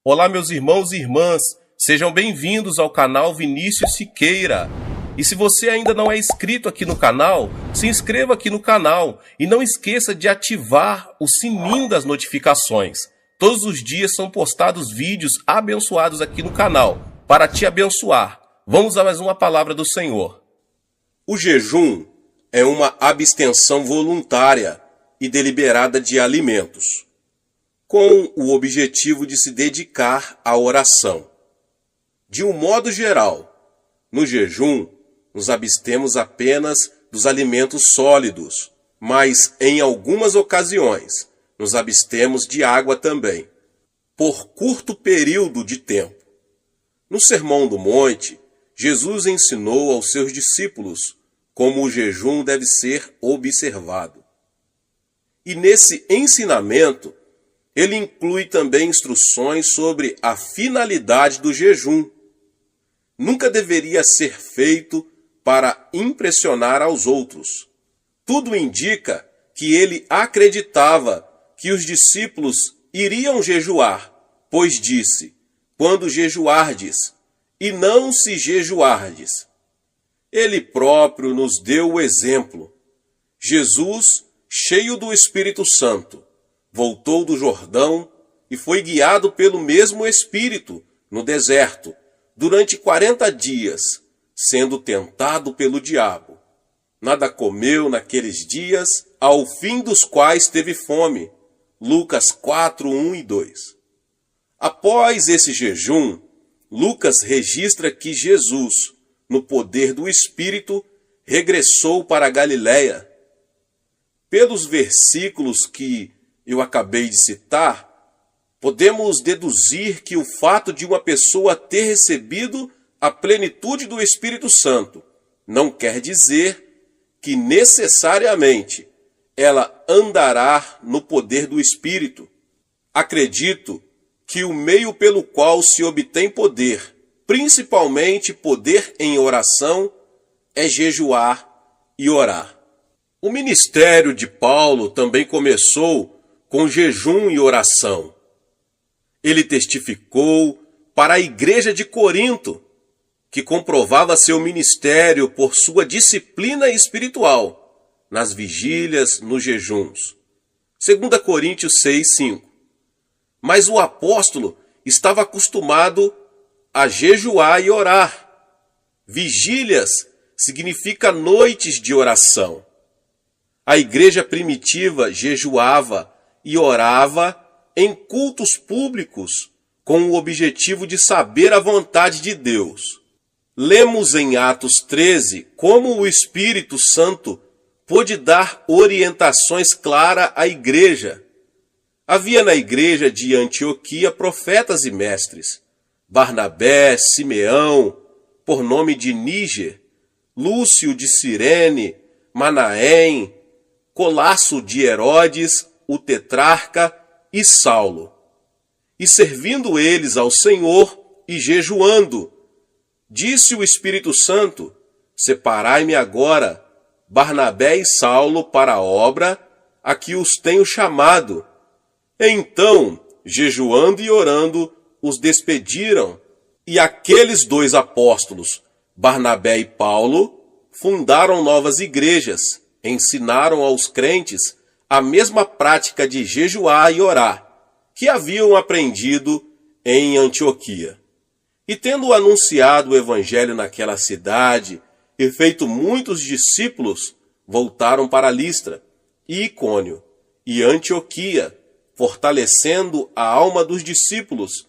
Olá, meus irmãos e irmãs, sejam bem-vindos ao canal Vinícius Siqueira. E se você ainda não é inscrito aqui no canal, se inscreva aqui no canal e não esqueça de ativar o sininho das notificações. Todos os dias são postados vídeos abençoados aqui no canal, para te abençoar. Vamos a mais uma palavra do Senhor. O jejum é uma abstenção voluntária e deliberada de alimentos, com o objetivo de se dedicar à oração. De um modo geral, no jejum, nos abstemos apenas dos alimentos sólidos, mas em algumas ocasiões nos abstemos de água também, por curto período de tempo. No Sermão do Monte, Jesus ensinou aos seus discípulos como o jejum deve ser observado. E nesse ensinamento, ele inclui também instruções sobre a finalidade do jejum. Nunca deveria ser feito para impressionar aos outros. Tudo indica que ele acreditava que os discípulos iriam jejuar, pois disse: quando jejuardes, e não se jejuardes. Ele próprio nos deu o exemplo. Jesus, cheio do Espírito Santo, voltou do Jordão e foi guiado pelo mesmo Espírito no deserto durante 40 dias, sendo tentado pelo diabo. Nada comeu naqueles dias, ao fim dos quais teve fome. Lucas 4, 1 e 2. Após esse jejum, Lucas registra que Jesus, no poder do Espírito, regressou para a Galiléia. Pelos versículos que eu acabei de citar, podemos deduzir que o fato de uma pessoa ter recebido a plenitude do Espírito Santo não quer dizer que necessariamente ela andará no poder do Espírito. Acredito que o meio pelo qual se obtém poder, principalmente poder em oração, é jejuar e orar. O ministério de Paulo também começou com jejum e oração. Ele testificou para a igreja de Corinto, que comprovava seu ministério por sua disciplina espiritual, nas vigílias, nos jejuns. 2 Coríntios 6, 5. Mas o apóstolo estava acostumado a jejuar e orar. Vigílias significa noites de oração. A igreja primitiva jejuava e orava em cultos públicos com o objetivo de saber a vontade de Deus. Lemos em Atos 13 como o Espírito Santo pôde dar orientações claras à igreja. Havia na igreja de Antioquia profetas e mestres: Barnabé, Simeão, por nome de Níger, Lúcio de Cirene, Manaém, Colasso de Herodes, o tetrarca, e Saulo. E servindo eles ao Senhor e jejuando, disse o Espírito Santo: separai-me agora Barnabé e Saulo para a obra a que os tenho chamado. Então, jejuando e orando, os despediram, e aqueles dois apóstolos, Barnabé e Paulo, fundaram novas igrejas, ensinaram aos crentes a mesma prática de jejuar e orar, que haviam aprendido em Antioquia. E tendo anunciado o evangelho naquela cidade e feito muitos discípulos, voltaram para Listra, e Icônio e Antioquia, fortalecendo a alma dos discípulos,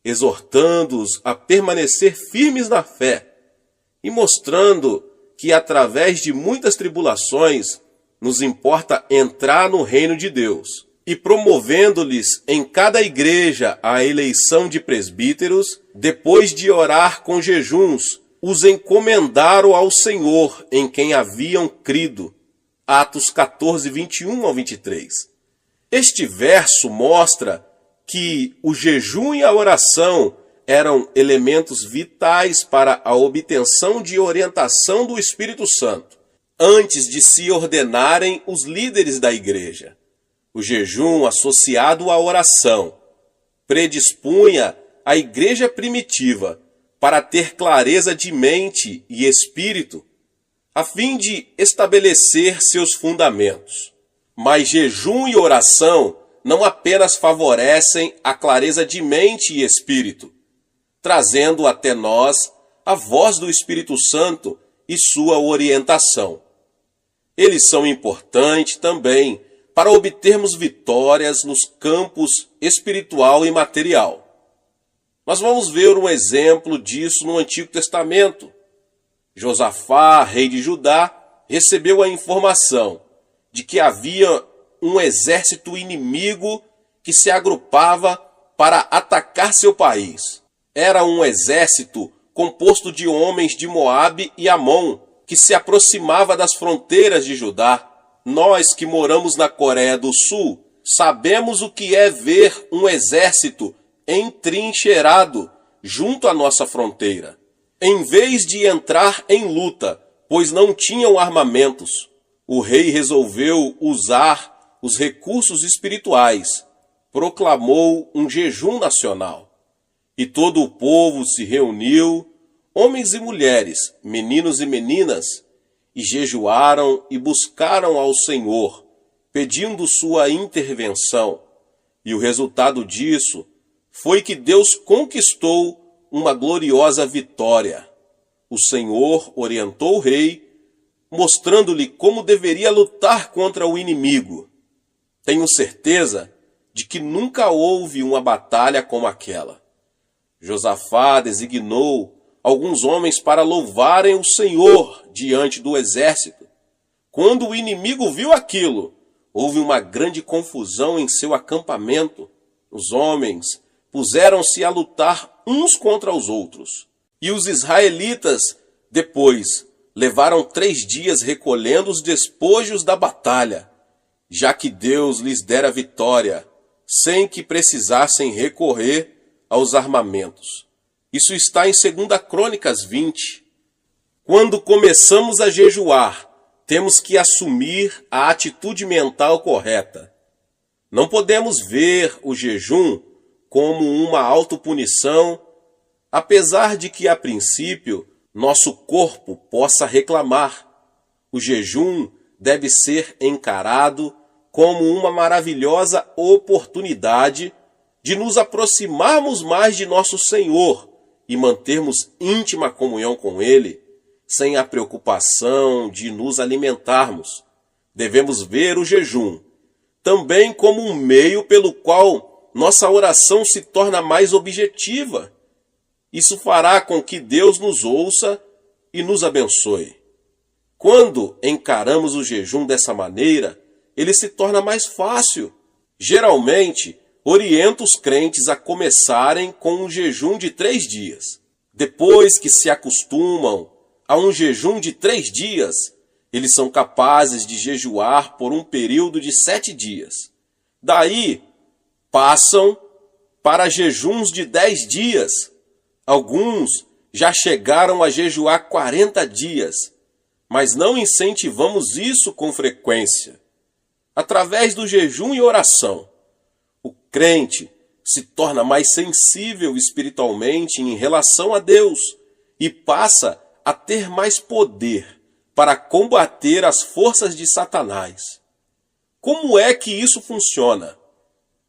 exortando-os a permanecer firmes na fé, e mostrando que através de muitas tribulações nos importa entrar no reino de Deus, e promovendo-lhes em cada igreja a eleição de presbíteros, depois de orar com jejuns, os encomendaram ao Senhor em quem haviam crido. Atos 14, 21 ao 23. Este verso mostra que o jejum e a oração eram elementos vitais para a obtenção de orientação do Espírito Santo, antes de se ordenarem os líderes da igreja. O jejum associado à oração predispunha a igreja primitiva para ter clareza de mente e espírito, a fim de estabelecer seus fundamentos. Mas jejum e oração não apenas favorecem a clareza de mente e espírito, trazendo até nós a voz do Espírito Santo e sua orientação. Eles são importantes também para obtermos vitórias nos campos espiritual e material. Nós vamos ver um exemplo disso no Antigo Testamento. Josafá, rei de Judá, recebeu a informação de que havia um exército inimigo que se agrupava para atacar seu país. Era um exército composto de homens de Moabe e Amon, que se aproximava das fronteiras de Judá. Nós que moramos na Coreia do Sul, sabemos o que é ver um exército entrincheirado junto à nossa fronteira. Em vez de entrar em luta, pois não tinham armamentos, o rei resolveu usar os recursos espirituais. Proclamou um jejum nacional. E todo o povo se reuniu, homens e mulheres, meninos e meninas, e jejuaram e buscaram ao Senhor, pedindo sua intervenção. E o resultado disso foi que Deus conquistou uma gloriosa vitória. O Senhor orientou o rei, mostrando-lhe como deveria lutar contra o inimigo. Tenho certeza de que nunca houve uma batalha como aquela. Josafá designou alguns homens para louvarem o Senhor diante do exército. Quando o inimigo viu aquilo, houve uma grande confusão em seu acampamento. Os homens puseram-se a lutar uns contra os outros. E os israelitas, depois, levaram 3 dias recolhendo os despojos da batalha, já que Deus lhes dera vitória, sem que precisassem recorrer aos armamentos. Isso está em 2 Crônicas 20. Quando começamos a jejuar, temos que assumir a atitude mental correta. Não podemos ver o jejum como uma autopunição, apesar de que, a princípio, nosso corpo possa reclamar. O jejum deve ser encarado como uma maravilhosa oportunidade de nos aproximarmos mais de nosso Senhor e mantermos íntima comunhão com Ele, sem a preocupação de nos alimentarmos. Devemos ver o jejum também como um meio pelo qual nossa oração se torna mais objetiva. Isso fará com que Deus nos ouça e nos abençoe. Quando encaramos o jejum dessa maneira, ele se torna mais fácil. Geralmente, oriento os crentes a começarem com um jejum de 3 dias. Depois que se acostumam a um jejum de 3 dias, eles são capazes de jejuar por um período de 7 dias. Daí, passam para jejuns de 10 dias. Alguns já chegaram a jejuar 40 dias, mas não incentivamos isso com frequência. Através do jejum e oração, o crente se torna mais sensível espiritualmente em relação a Deus e passa a ter mais poder para combater as forças de Satanás. Como é que isso funciona?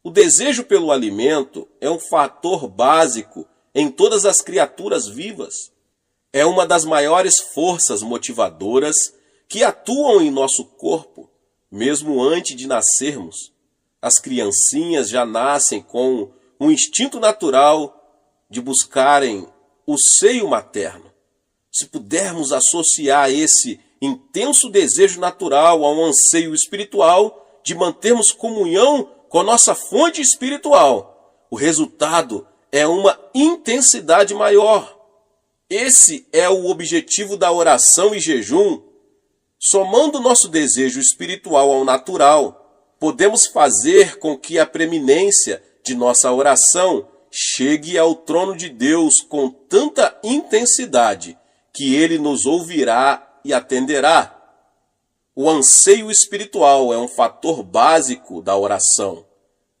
O desejo pelo alimento é um fator básico em todas as criaturas vivas. É uma das maiores forças motivadoras que atuam em nosso corpo, mesmo antes de nascermos. As criancinhas já nascem com um instinto natural de buscarem o seio materno. Se pudermos associar esse intenso desejo natural ao anseio espiritual de mantermos comunhão com a nossa fonte espiritual, o resultado é uma intensidade maior. Esse é o objetivo da oração e jejum. Somando nosso desejo espiritual ao natural, podemos fazer com que a preeminência de nossa oração chegue ao trono de Deus com tanta intensidade que Ele nos ouvirá e atenderá. O anseio espiritual é um fator básico da oração.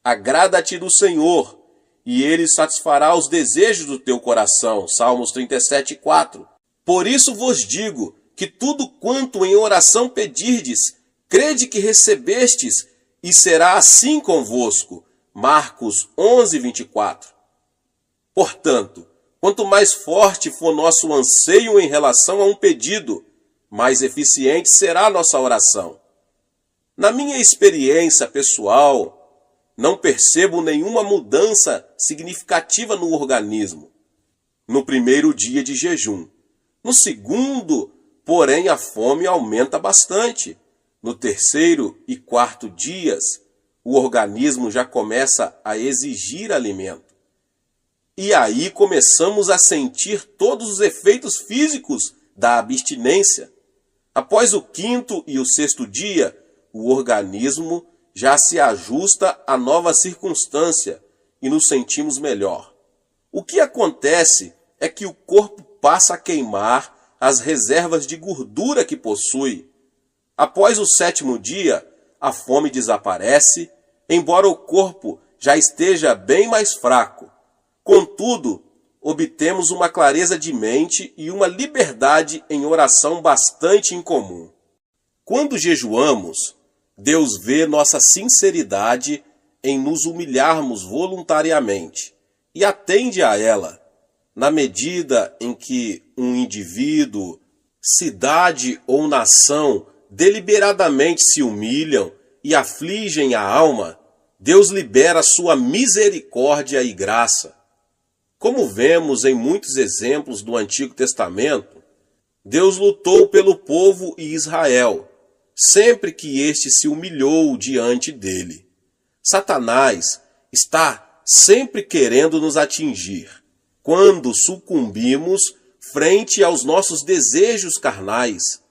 Agrada-te do Senhor e ele satisfará os desejos do teu coração. Salmos 37:4. Por isso vos digo que tudo quanto em oração pedirdes, crede que recebestes, e será assim convosco. Marcos 11:24. Portanto, quanto mais forte for nosso anseio em relação a um pedido, mais eficiente será a nossa oração. Na minha experiência pessoal, não percebo nenhuma mudança significativa no organismo no primeiro dia de jejum. No segundo, porém, a fome aumenta bastante. No terceiro e quarto dias, o organismo já começa a exigir alimento. E aí começamos a sentir todos os efeitos físicos da abstinência. Após o quinto e o sexto dia, o organismo já se ajusta à nova circunstância e nos sentimos melhor. O que acontece é que o corpo passa a queimar as reservas de gordura que possui. Após o sétimo dia, a fome desaparece, embora o corpo já esteja bem mais fraco. Contudo, obtemos uma clareza de mente e uma liberdade em oração bastante incomum. Quando jejuamos, Deus vê nossa sinceridade em nos humilharmos voluntariamente e atende a ela. Na medida em que um indivíduo, cidade ou nação deliberadamente se humilham e afligem a alma, Deus libera sua misericórdia e graça. Como vemos em muitos exemplos do Antigo Testamento, Deus lutou pelo povo e Israel, sempre que este se humilhou diante dele. Satanás está sempre querendo nos atingir. Quando sucumbimos frente aos nossos desejos carnais,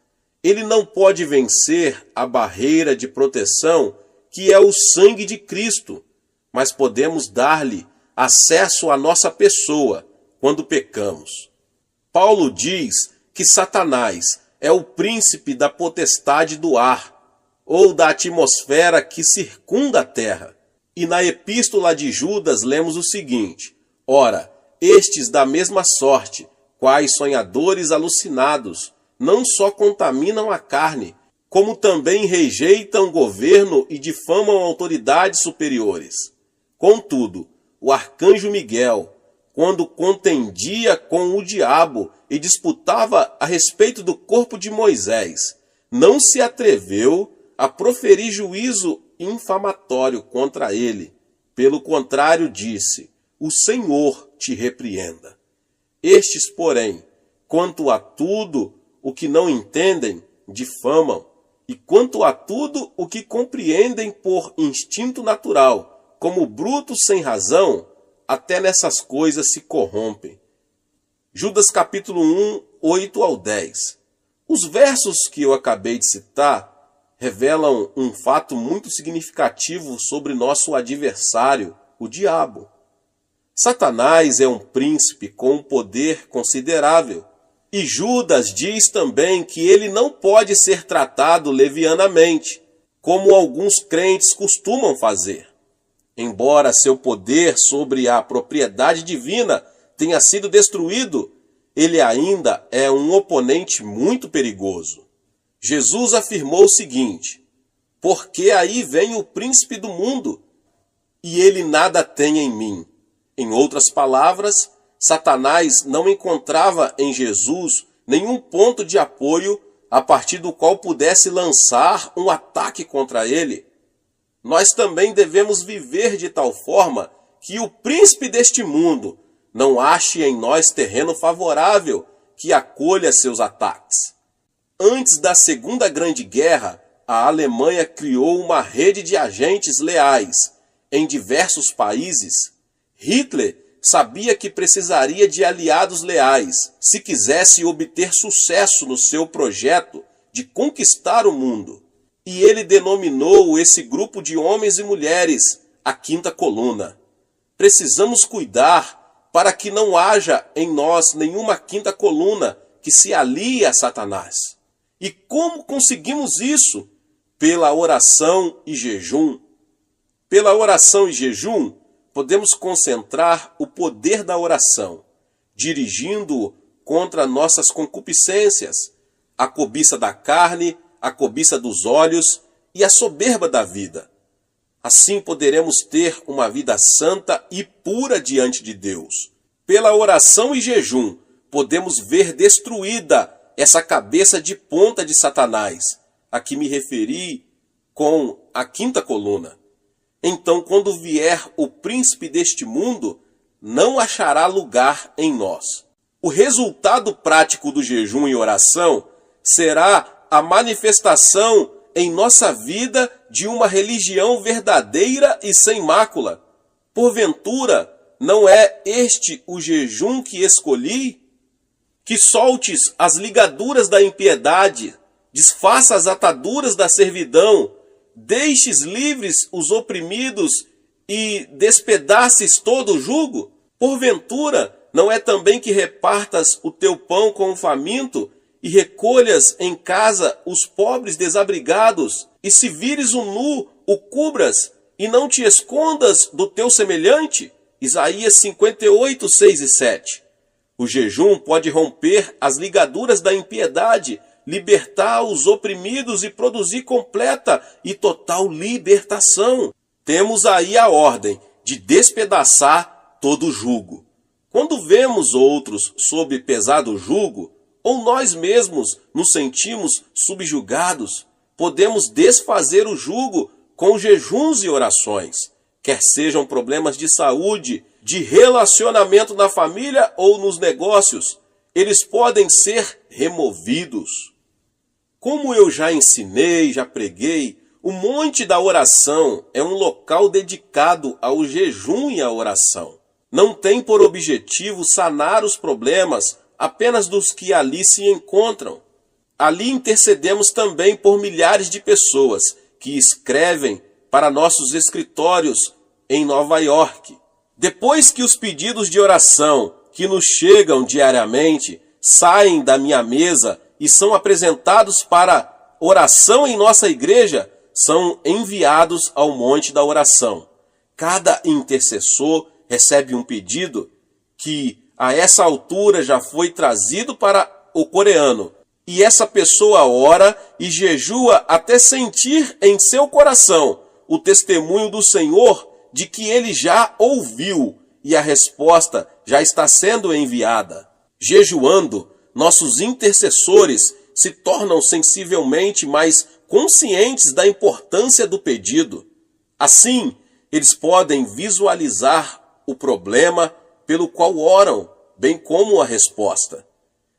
ele não pode vencer a barreira de proteção que é o sangue de Cristo, mas podemos dar-lhe acesso à nossa pessoa quando pecamos. Paulo diz que Satanás é o príncipe da potestade do ar, ou da atmosfera que circunda a terra. E na epístola de Judas lemos o seguinte: ora, estes da mesma sorte, quais sonhadores alucinados, não só contaminam a carne, como também rejeitam governo e difamam autoridades superiores. Contudo, o arcanjo Miguel, quando contendia com o diabo e disputava a respeito do corpo de Moisés, não se atreveu a proferir juízo infamatório contra ele. Pelo contrário, disse: o Senhor te repreenda. Estes, porém, quanto a tudo o que não entendem, difamam, e quanto a tudo o que compreendem por instinto natural, como brutos sem razão, até nessas coisas se corrompem. Judas capítulo 1, 8 ao 10. Os versos que eu acabei de citar revelam um fato muito significativo sobre nosso adversário, o diabo. Satanás é um príncipe com um poder considerável. E Judas diz também que ele não pode ser tratado levianamente, como alguns crentes costumam fazer. Embora seu poder sobre a propriedade divina tenha sido destruído, ele ainda é um oponente muito perigoso. Jesus afirmou o seguinte: porque aí vem o príncipe do mundo, e ele nada tem em mim. Em outras palavras, Satanás não encontrava em Jesus nenhum ponto de apoio a partir do qual pudesse lançar um ataque contra ele. Nós também devemos viver de tal forma que o príncipe deste mundo não ache em nós terreno favorável que acolha seus ataques. Antes da Segunda Grande Guerra, a Alemanha criou uma rede de agentes leais em diversos países. Hitler sabia que precisaria de aliados leais se quisesse obter sucesso no seu projeto de conquistar o mundo. E ele denominou esse grupo de homens e mulheres a Quinta Coluna. Precisamos cuidar para que não haja em nós nenhuma quinta coluna que se alie a Satanás. E como conseguimos isso? Pela oração e jejum. Pela oração e jejum, podemos concentrar o poder da oração, dirigindo-o contra nossas concupiscências, a cobiça da carne, a cobiça dos olhos e a soberba da vida. Assim poderemos ter uma vida santa e pura diante de Deus. Pela oração e jejum, podemos ver destruída essa cabeça de ponta de Satanás, a que me referi com a quinta coluna. Então, quando vier o príncipe deste mundo, não achará lugar em nós. O resultado prático do jejum e oração será a manifestação em nossa vida de uma religião verdadeira e sem mácula. Porventura, não é este o jejum que escolhi? Que soltes as ligaduras da impiedade, desfaça as ataduras da servidão, deixes livres os oprimidos e despedaces todo o jugo? Porventura, não é também que repartas o teu pão com o faminto e recolhas em casa os pobres desabrigados, e se vires o nu, o cubras, e não te escondas do teu semelhante? Isaías 58, 6 e 7. O jejum pode romper as ligaduras da impiedade, libertar os oprimidos e produzir completa e total libertação. Temos aí a ordem de despedaçar todo jugo. Quando vemos outros sob pesado jugo, ou nós mesmos nos sentimos subjugados, podemos desfazer o jugo com jejuns e orações, quer sejam problemas de saúde, de relacionamento na família ou nos negócios, eles podem ser removidos. Como eu já ensinei, já preguei, o Monte da Oração é um local dedicado ao jejum e à oração. Não tem por objetivo sanar os problemas apenas dos que ali se encontram. Ali intercedemos também por milhares de pessoas que escrevem para nossos escritórios em Nova York. Depois que os pedidos de oração que nos chegam diariamente saem da minha mesa e são apresentados para oração em nossa igreja, são enviados ao Monte da Oração. Cada intercessor recebe um pedido que a essa altura já foi trazido para o coreano, e essa pessoa ora e jejua até sentir em seu coração o testemunho do Senhor de que ele já ouviu e a resposta já está sendo enviada. Jejuando, nossos intercessores se tornam sensivelmente mais conscientes da importância do pedido. Assim, eles podem visualizar o problema pelo qual oram, bem como a resposta.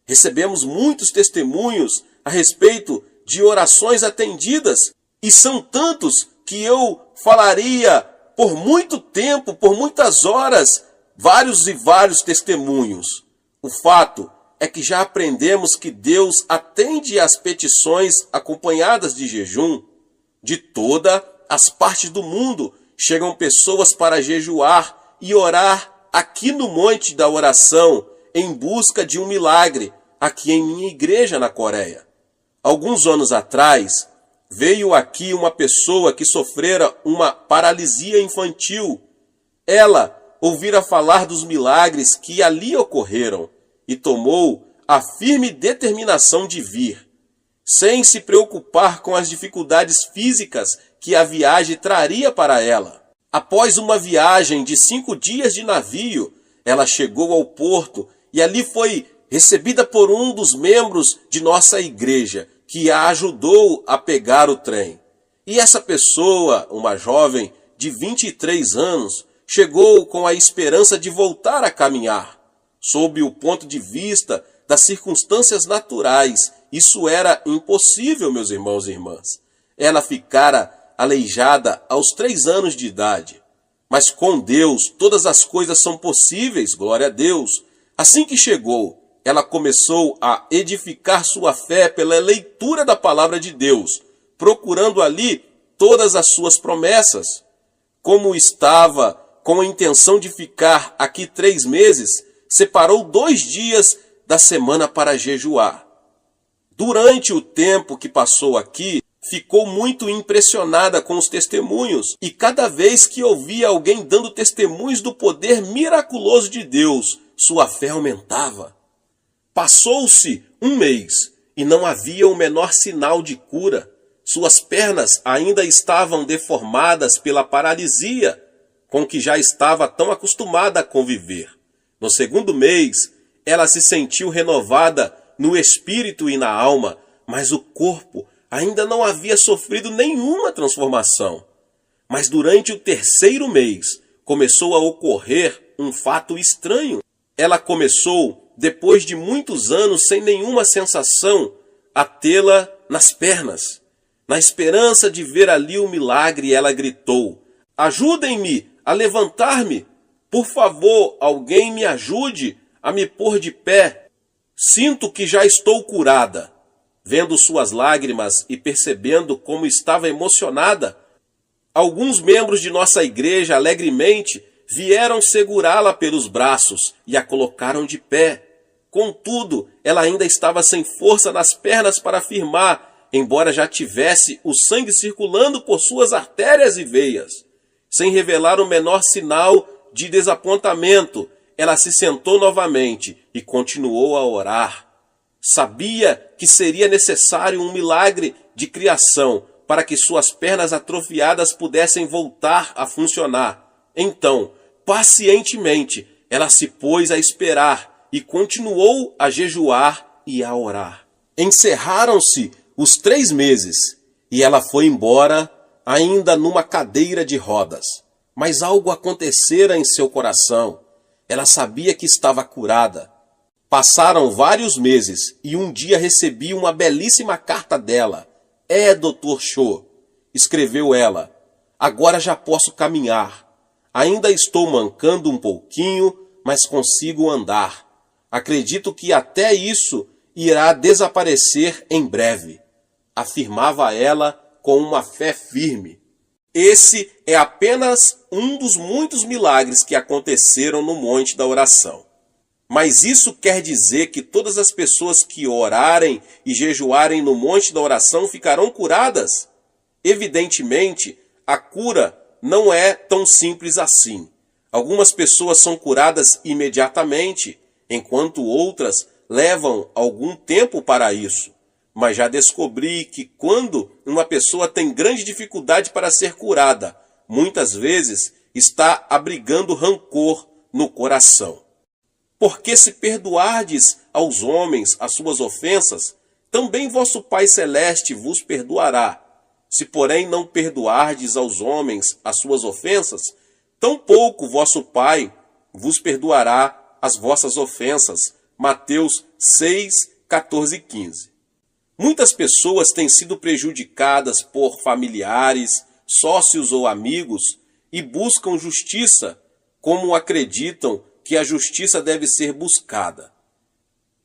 Recebemos muitos testemunhos a respeito de orações atendidas, e são tantos que eu falaria por muito tempo, por muitas horas, vários e vários testemunhos. O fato é que já aprendemos que Deus atende às petições acompanhadas de jejum. De todas as partes do mundo chegam pessoas para jejuar e orar aqui no Monte da Oração, em busca de um milagre, aqui em minha igreja na Coreia. Alguns anos atrás, veio aqui uma pessoa que sofrera uma paralisia infantil. Ela ouvira falar dos milagres que ali ocorreram e tomou a firme determinação de vir, sem se preocupar com as dificuldades físicas que a viagem traria para ela. Após uma viagem de 5 dias de navio, ela chegou ao porto e ali foi recebida por um dos membros de nossa igreja, que a ajudou a pegar o trem. E essa pessoa, uma jovem de 23 anos, chegou com a esperança de voltar a caminhar. Sob o ponto de vista das circunstâncias naturais, isso era impossível, meus irmãos e irmãs. Ela ficara aleijada aos 3 anos de idade. Mas com Deus todas as coisas são possíveis, glória a Deus. Assim que chegou, ela começou a edificar sua fé pela leitura da palavra de Deus, procurando ali todas as suas promessas. Como estava com a intenção de ficar aqui 3 meses, separou 2 dias da semana para jejuar. Durante o tempo que passou aqui, ficou muito impressionada com os testemunhos e cada vez que ouvia alguém dando testemunhos do poder miraculoso de Deus, sua fé aumentava. Passou-se um mês e não havia o menor sinal de cura. Suas pernas ainda estavam deformadas pela paralisia, com que já estava tão acostumada a conviver. No segundo mês, ela se sentiu renovada no espírito e na alma, mas o corpo ainda não havia sofrido nenhuma transformação. Mas durante o terceiro mês, começou a ocorrer um fato estranho. Ela começou, depois de muitos anos sem nenhuma sensação, a tê-la nas pernas. Na esperança de ver ali o milagre, ela gritou: "Ajudem-me a levantar-me! Por favor, alguém me ajude a me pôr de pé. Sinto que já estou curada." Vendo suas lágrimas e percebendo como estava emocionada, alguns membros de nossa igreja alegremente vieram segurá-la pelos braços e a colocaram de pé. Contudo, ela ainda estava sem força nas pernas para firmar, embora já tivesse o sangue circulando por suas artérias e veias. Sem revelar o menor sinal de desapontamento, ela se sentou novamente e continuou a orar. Sabia que seria necessário um milagre de criação para que suas pernas atrofiadas pudessem voltar a funcionar. Então, pacientemente, ela se pôs a esperar e continuou a jejuar e a orar. Encerraram-se os 3 meses e ela foi embora ainda numa cadeira de rodas. Mas algo acontecera em seu coração. Ela sabia que estava curada. Passaram vários meses e um dia recebi uma belíssima carta dela. Dr. Cho, escreveu ela, agora já posso caminhar. Ainda estou mancando um pouquinho, mas consigo andar. Acredito que até isso irá desaparecer em breve, afirmava ela com uma fé firme. Esse é apenas um dos muitos milagres que aconteceram no Monte da Oração. Mas isso quer dizer que todas as pessoas que orarem e jejuarem no Monte da Oração ficarão curadas? Evidentemente, a cura não é tão simples assim. Algumas pessoas são curadas imediatamente, enquanto outras levam algum tempo para isso. Mas já descobri que quando uma pessoa tem grande dificuldade para ser curada, muitas vezes está abrigando rancor no coração. Porque se perdoardes aos homens as suas ofensas, também vosso Pai Celeste vos perdoará. Se, porém, não perdoardes aos homens as suas ofensas, tampouco vosso Pai vos perdoará as vossas ofensas. Mateus 6, 14 e 15. Muitas pessoas têm sido prejudicadas por familiares, sócios ou amigos e buscam justiça, como acreditam que a justiça deve ser buscada.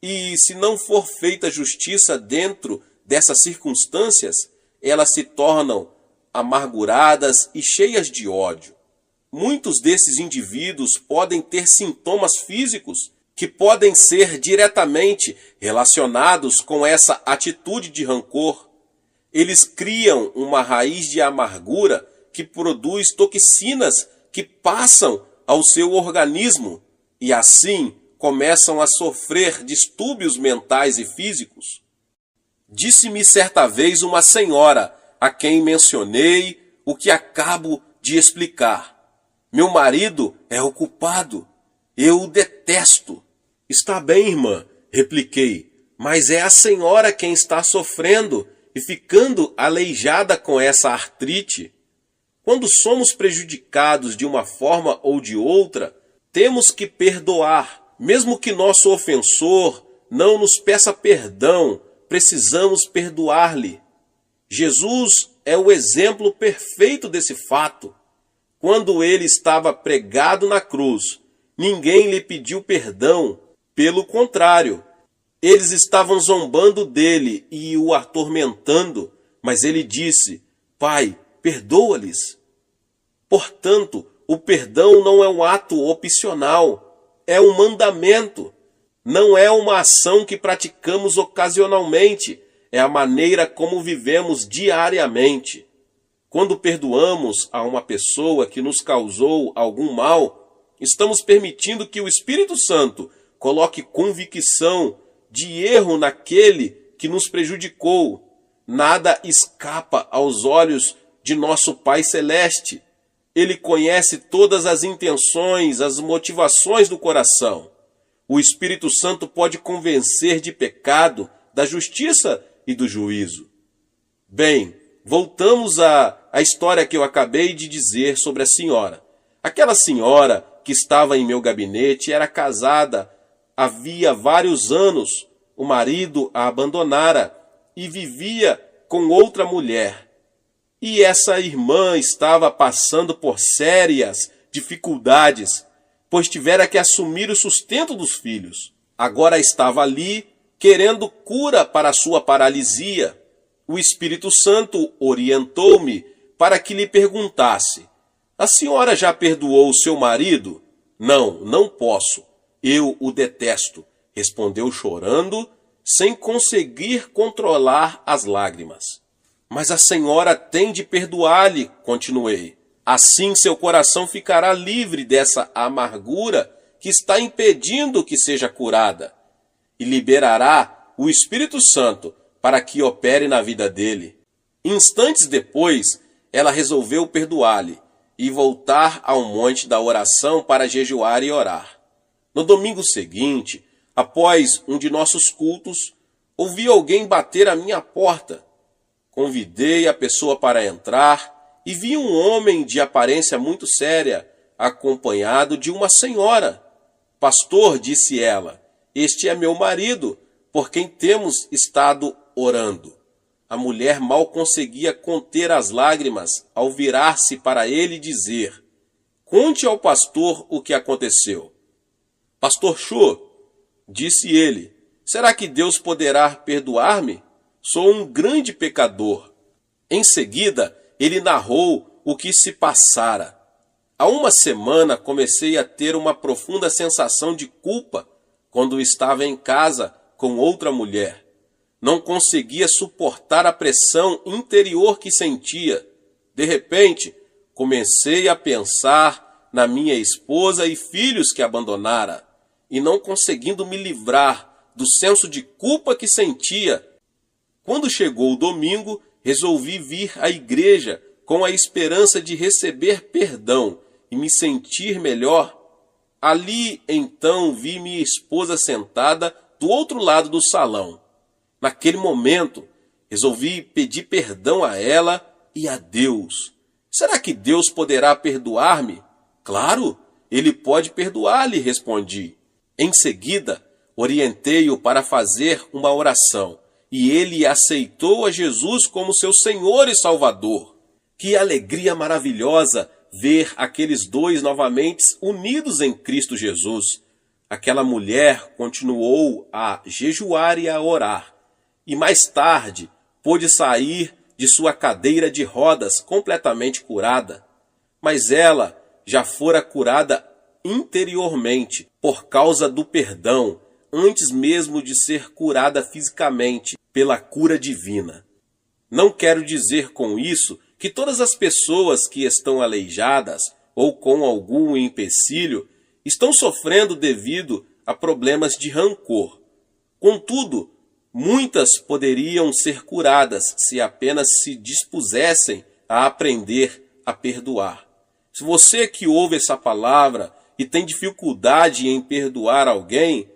E se não for feita justiça dentro dessas circunstâncias, elas se tornam amarguradas e cheias de ódio. Muitos desses indivíduos podem ter sintomas físicos que podem ser diretamente relacionados com essa atitude de rancor. Eles criam uma raiz de amargura que produz toxinas que passam ao seu organismo e assim começam a sofrer distúrbios mentais e físicos. Disse-me certa vez uma senhora a quem mencionei o que acabo de explicar. Meu marido é o culpado. Eu o detesto. Está bem, irmã, repliquei, mas é a senhora quem está sofrendo e ficando aleijada com essa artrite. Quando somos prejudicados de uma forma ou de outra, temos que perdoar. Mesmo que nosso ofensor não nos peça perdão, precisamos perdoar-lhe. Jesus é o exemplo perfeito desse fato. Quando ele estava pregado na cruz, ninguém lhe pediu perdão. Pelo contrário, eles estavam zombando dele e o atormentando, mas ele disse: Pai, perdoa-lhes. Portanto, o perdão não é um ato opcional, é um mandamento. Não é uma ação que praticamos ocasionalmente, é a maneira como vivemos diariamente. Quando perdoamos a uma pessoa que nos causou algum mal, estamos permitindo que o Espírito Santo coloque convicção de erro naquele que nos prejudicou. Nada escapa aos olhos de nosso Pai Celeste. Ele conhece todas as intenções, as motivações do coração. O Espírito Santo pode convencer de pecado, da justiça e do juízo. Bem, voltamos à história que eu acabei de dizer sobre a senhora. Aquela senhora que estava em meu gabinete era casada havia vários anos. O marido a abandonara e vivia com outra mulher. E essa irmã estava passando por sérias dificuldades, pois tivera que assumir o sustento dos filhos. Agora estava ali querendo cura para sua paralisia. O Espírito Santo orientou-me para que lhe perguntasse: a senhora já perdoou seu marido? Não, não posso. Eu o detesto, respondeu chorando, sem conseguir controlar as lágrimas. Mas a senhora tem de perdoar-lhe, continuei. Assim seu coração ficará livre dessa amargura que está impedindo que seja curada, e liberará o Espírito Santo para que opere na vida dele. Instantes depois, ela resolveu perdoar-lhe e voltar ao monte da oração para jejuar e orar. No domingo seguinte, após um de nossos cultos, ouvi alguém bater à minha porta. Convidei a pessoa para entrar e vi um homem de aparência muito séria, acompanhado de uma senhora. Pastor, disse ela, este é meu marido, por quem temos estado orando. A mulher mal conseguia conter as lágrimas ao virar-se para ele e dizer: conte ao pastor o que aconteceu. Pastor Cho, disse ele, será que Deus poderá perdoar-me? Sou um grande pecador. Em seguida, ele narrou o que se passara. Há uma semana comecei a ter uma profunda sensação de culpa quando estava em casa com outra mulher. Não conseguia suportar a pressão interior que sentia. De repente, comecei a pensar na minha esposa e filhos que abandonara, e não conseguindo me livrar do senso de culpa que sentia. Quando chegou o domingo, resolvi vir à igreja com a esperança de receber perdão e me sentir melhor. Ali, então, vi minha esposa sentada do outro lado do salão. Naquele momento, resolvi pedir perdão a ela e a Deus. Será que Deus poderá perdoar-me? Claro, Ele pode perdoar-lhe, respondi. Em seguida, orientei-o para fazer uma oração, e ele aceitou a Jesus como seu Senhor e Salvador. Que alegria maravilhosa ver aqueles dois novamente unidos em Cristo Jesus. Aquela mulher continuou a jejuar e a orar, e mais tarde pôde sair de sua cadeira de rodas completamente curada. Mas ela já fora curada interiormente por causa do perdão, antes mesmo de ser curada fisicamente pela cura divina. Não quero dizer com isso que todas as pessoas que estão aleijadas ou com algum empecilho estão sofrendo devido a problemas de rancor. Contudo, muitas poderiam ser curadas se apenas se dispusessem a aprender a perdoar. Se você que ouve essa palavra e tem dificuldade em perdoar alguém,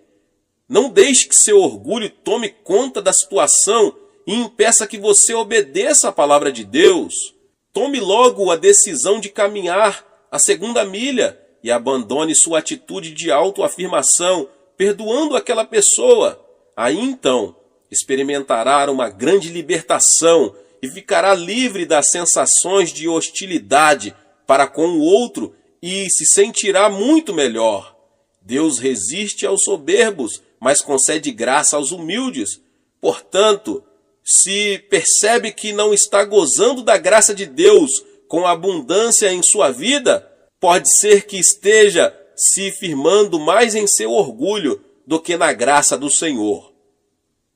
não deixe que seu orgulho tome conta da situação e impeça que você obedeça a palavra de Deus. Tome logo a decisão de caminhar a segunda milha e abandone sua atitude de autoafirmação, perdoando aquela pessoa. Aí então experimentará uma grande libertação e ficará livre das sensações de hostilidade para com o outro e se sentirá muito melhor. Deus resiste aos soberbos, mas concede graça aos humildes. Portanto, se percebe que não está gozando da graça de Deus com abundância em sua vida, pode ser que esteja se firmando mais em seu orgulho do que na graça do Senhor.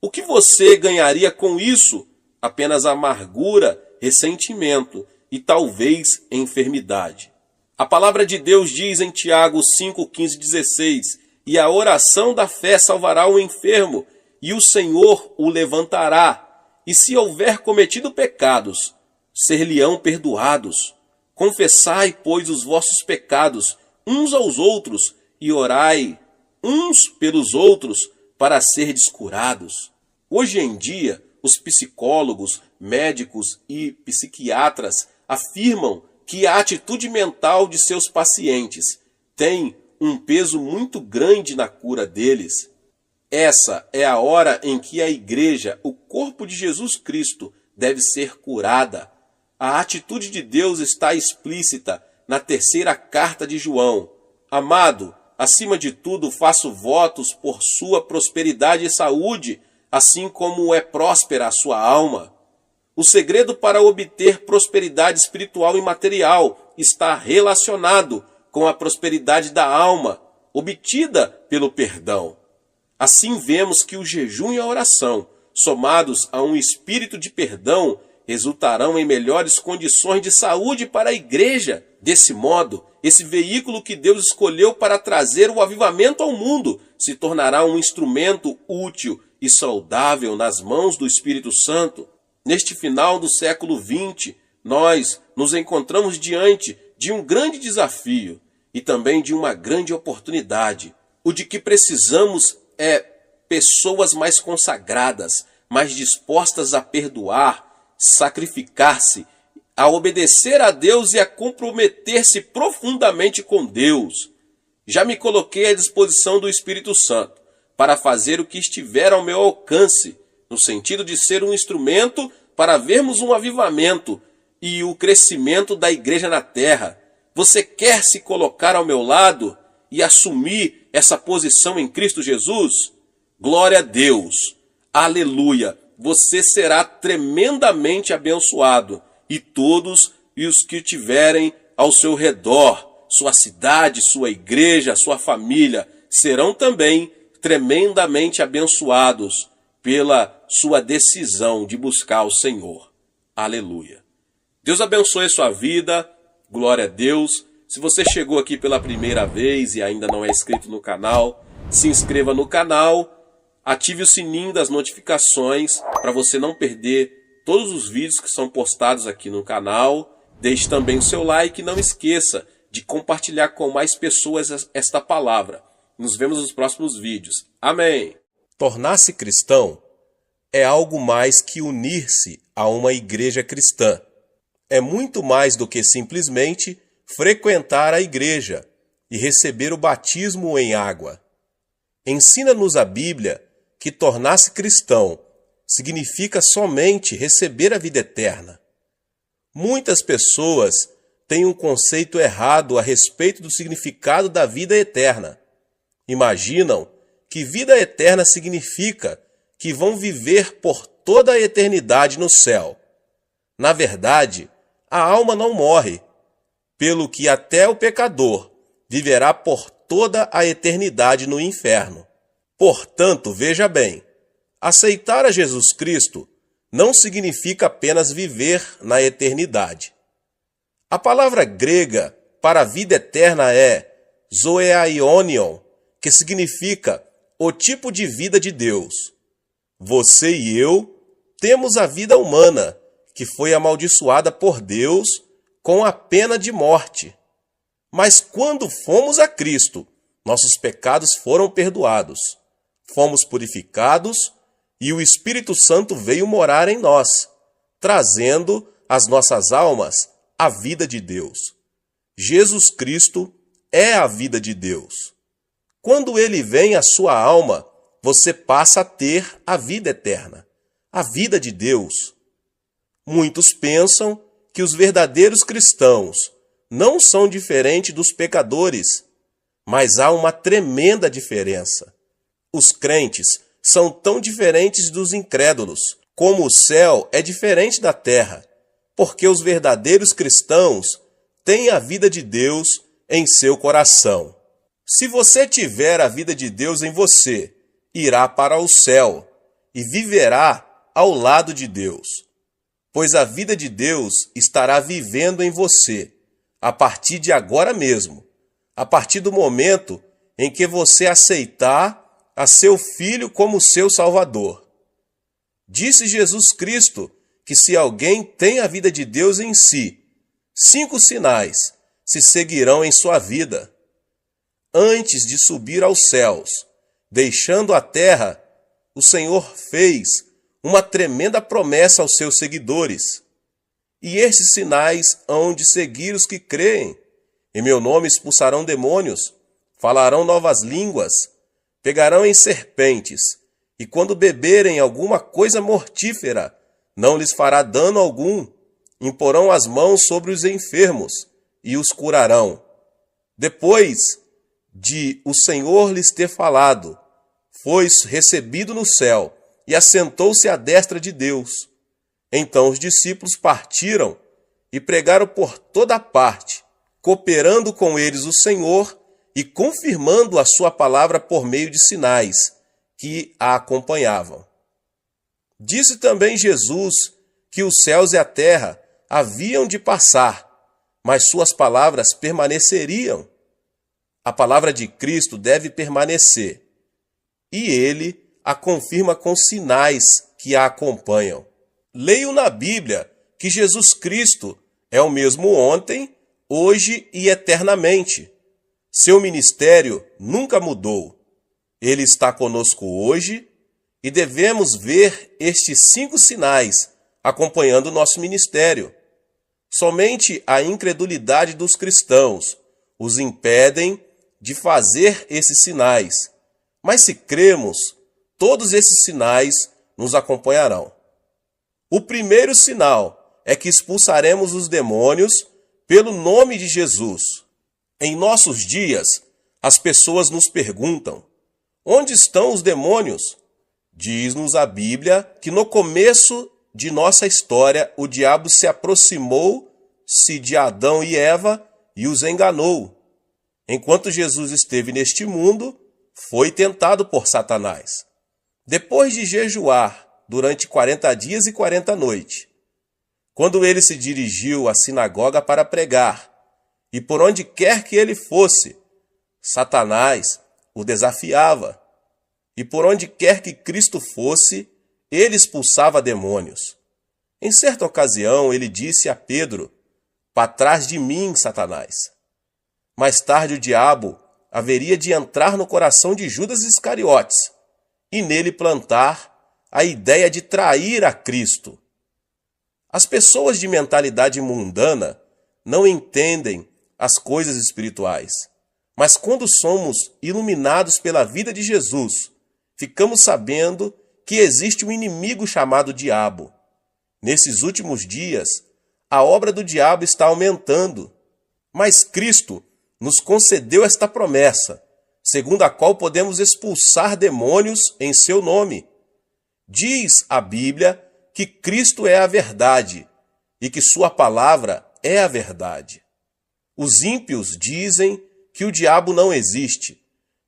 O que você ganharia com isso? Apenas amargura, ressentimento e talvez enfermidade. A palavra de Deus diz em Tiago 5, 15 e 16: E a oração da fé salvará o enfermo, e o Senhor o levantará. E se houver cometido pecados, ser-lhe-ão perdoados. Confessai, pois, os vossos pecados uns aos outros, e orai uns pelos outros, para serdes curados. Hoje em dia, os psicólogos, médicos e psiquiatras afirmam que a atitude mental de seus pacientes tem um peso muito grande na cura deles. Essa é a hora em que a igreja, o corpo de Jesus Cristo, deve ser curada. A atitude de Deus está explícita na terceira carta de João. Amado, acima de tudo faço votos por sua prosperidade e saúde, assim como é próspera a sua alma. O segredo para obter prosperidade espiritual e material está relacionado com a prosperidade da alma, obtida pelo perdão. Assim vemos que o jejum e a oração, somados a um espírito de perdão, resultarão em melhores condições de saúde para a igreja. Desse modo, esse veículo que Deus escolheu para trazer o avivamento ao mundo se tornará um instrumento útil e saudável nas mãos do Espírito Santo. Neste final do século XX, nós nos encontramos diante de um grande desafio e também de uma grande oportunidade. O de que precisamos é pessoas mais consagradas, mais dispostas a perdoar, sacrificar-se, a obedecer a Deus e a comprometer-se profundamente com Deus. Já me coloquei à disposição do Espírito Santo para fazer o que estiver ao meu alcance, no sentido de ser um instrumento para vermos um avivamento e o crescimento da igreja na terra. Você quer se colocar ao meu lado e assumir essa posição em Cristo Jesus? Glória a Deus! Aleluia! Você será tremendamente abençoado, e todos os que tiverem ao seu redor, sua cidade, sua igreja, sua família, serão também tremendamente abençoados pela sua decisão de buscar o Senhor. Aleluia! Deus abençoe a sua vida, glória a Deus. Se você chegou aqui pela primeira vez e ainda não é inscrito no canal, se inscreva no canal, ative o sininho das notificações para você não perder todos os vídeos que são postados aqui no canal. Deixe também o seu like e não esqueça de compartilhar com mais pessoas esta palavra. Nos vemos nos próximos vídeos. Amém! Tornar-se cristão é algo mais que unir-se a uma igreja cristã. É muito mais do que simplesmente frequentar a igreja e receber o batismo em água. Ensina-nos a Bíblia que tornar-se cristão significa somente receber a vida eterna. Muitas pessoas têm um conceito errado a respeito do significado da vida eterna. Imaginam que vida eterna significa que vão viver por toda a eternidade no céu. Na verdade, a alma não morre, pelo que até o pecador viverá por toda a eternidade no inferno. Portanto, veja bem, aceitar a Jesus Cristo não significa apenas viver na eternidade. A palavra grega para a vida eterna é zoeaionion, que significa o tipo de vida de Deus. Você e eu temos a vida humana, que foi amaldiçoada por Deus com a pena de morte. Mas quando fomos a Cristo, nossos pecados foram perdoados, fomos purificados e o Espírito Santo veio morar em nós, trazendo às nossas almas a vida de Deus. Jesus Cristo é a vida de Deus. Quando Ele vem à sua alma, você passa a ter a vida eterna, a vida de Deus. Muitos pensam que os verdadeiros cristãos não são diferentes dos pecadores, mas há uma tremenda diferença. Os crentes são tão diferentes dos incrédulos, como o céu é diferente da terra, porque os verdadeiros cristãos têm a vida de Deus em seu coração. Se você tiver a vida de Deus em você, irá para o céu, e viverá ao lado de Deus, pois a vida de Deus estará vivendo em você a partir de agora mesmo, a partir do momento em que você aceitar a seu Filho como seu Salvador. Disse Jesus Cristo que se alguém tem a vida de Deus em si, 5 sinais se seguirão em sua vida. Antes de subir aos céus, deixando a terra, o Senhor fez uma tremenda promessa aos seus seguidores. E estes sinais hão de seguir os que creem. Em meu nome expulsarão demônios, falarão novas línguas, pegarão em serpentes, e quando beberem alguma coisa mortífera, não lhes fará dano algum. Imporão as mãos sobre os enfermos e os curarão. Depois de o Senhor lhes ter falado, foi recebido no céu e assentou-se à destra de Deus. Então os discípulos partiram e pregaram por toda parte, cooperando com eles o Senhor e confirmando a sua palavra por meio de sinais que a acompanhavam. Disse também Jesus que os céus e a terra haviam de passar, mas suas palavras permaneceriam. A palavra de Cristo deve permanecer, e ele a confirma com sinais que a acompanham. Leio na Bíblia que Jesus Cristo é o mesmo ontem, hoje e eternamente. Seu ministério nunca mudou. Ele está conosco hoje e devemos ver estes 5 sinais acompanhando nosso ministério. Somente a incredulidade dos cristãos os impedem de fazer esses sinais. Mas se cremos, todos esses sinais nos acompanharão. O primeiro sinal é que expulsaremos os demônios pelo nome de Jesus. Em nossos dias, as pessoas nos perguntam: onde estão os demônios? Diz-nos a Bíblia que no começo de nossa história o diabo se aproximou-se de Adão e Eva e os enganou. Enquanto Jesus esteve neste mundo, foi tentado por Satanás. Depois de jejuar durante 40 dias e 40 noites, quando ele se dirigiu à sinagoga para pregar, e por onde quer que ele fosse, Satanás o desafiava, e por onde quer que Cristo fosse, ele expulsava demônios. Em certa ocasião, ele disse a Pedro: "Para trás de mim, Satanás." Mais tarde, o diabo haveria de entrar no coração de Judas Iscariotes e nele plantar a ideia de trair a Cristo. As pessoas de mentalidade mundana não entendem as coisas espirituais, mas quando somos iluminados pela vida de Jesus, ficamos sabendo que existe um inimigo chamado diabo. Nesses últimos dias, a obra do diabo está aumentando, mas Cristo nos concedeu esta promessa, segundo a qual podemos expulsar demônios em seu nome. Diz a Bíblia que Cristo é a verdade e que sua palavra é a verdade. Os ímpios dizem que o diabo não existe,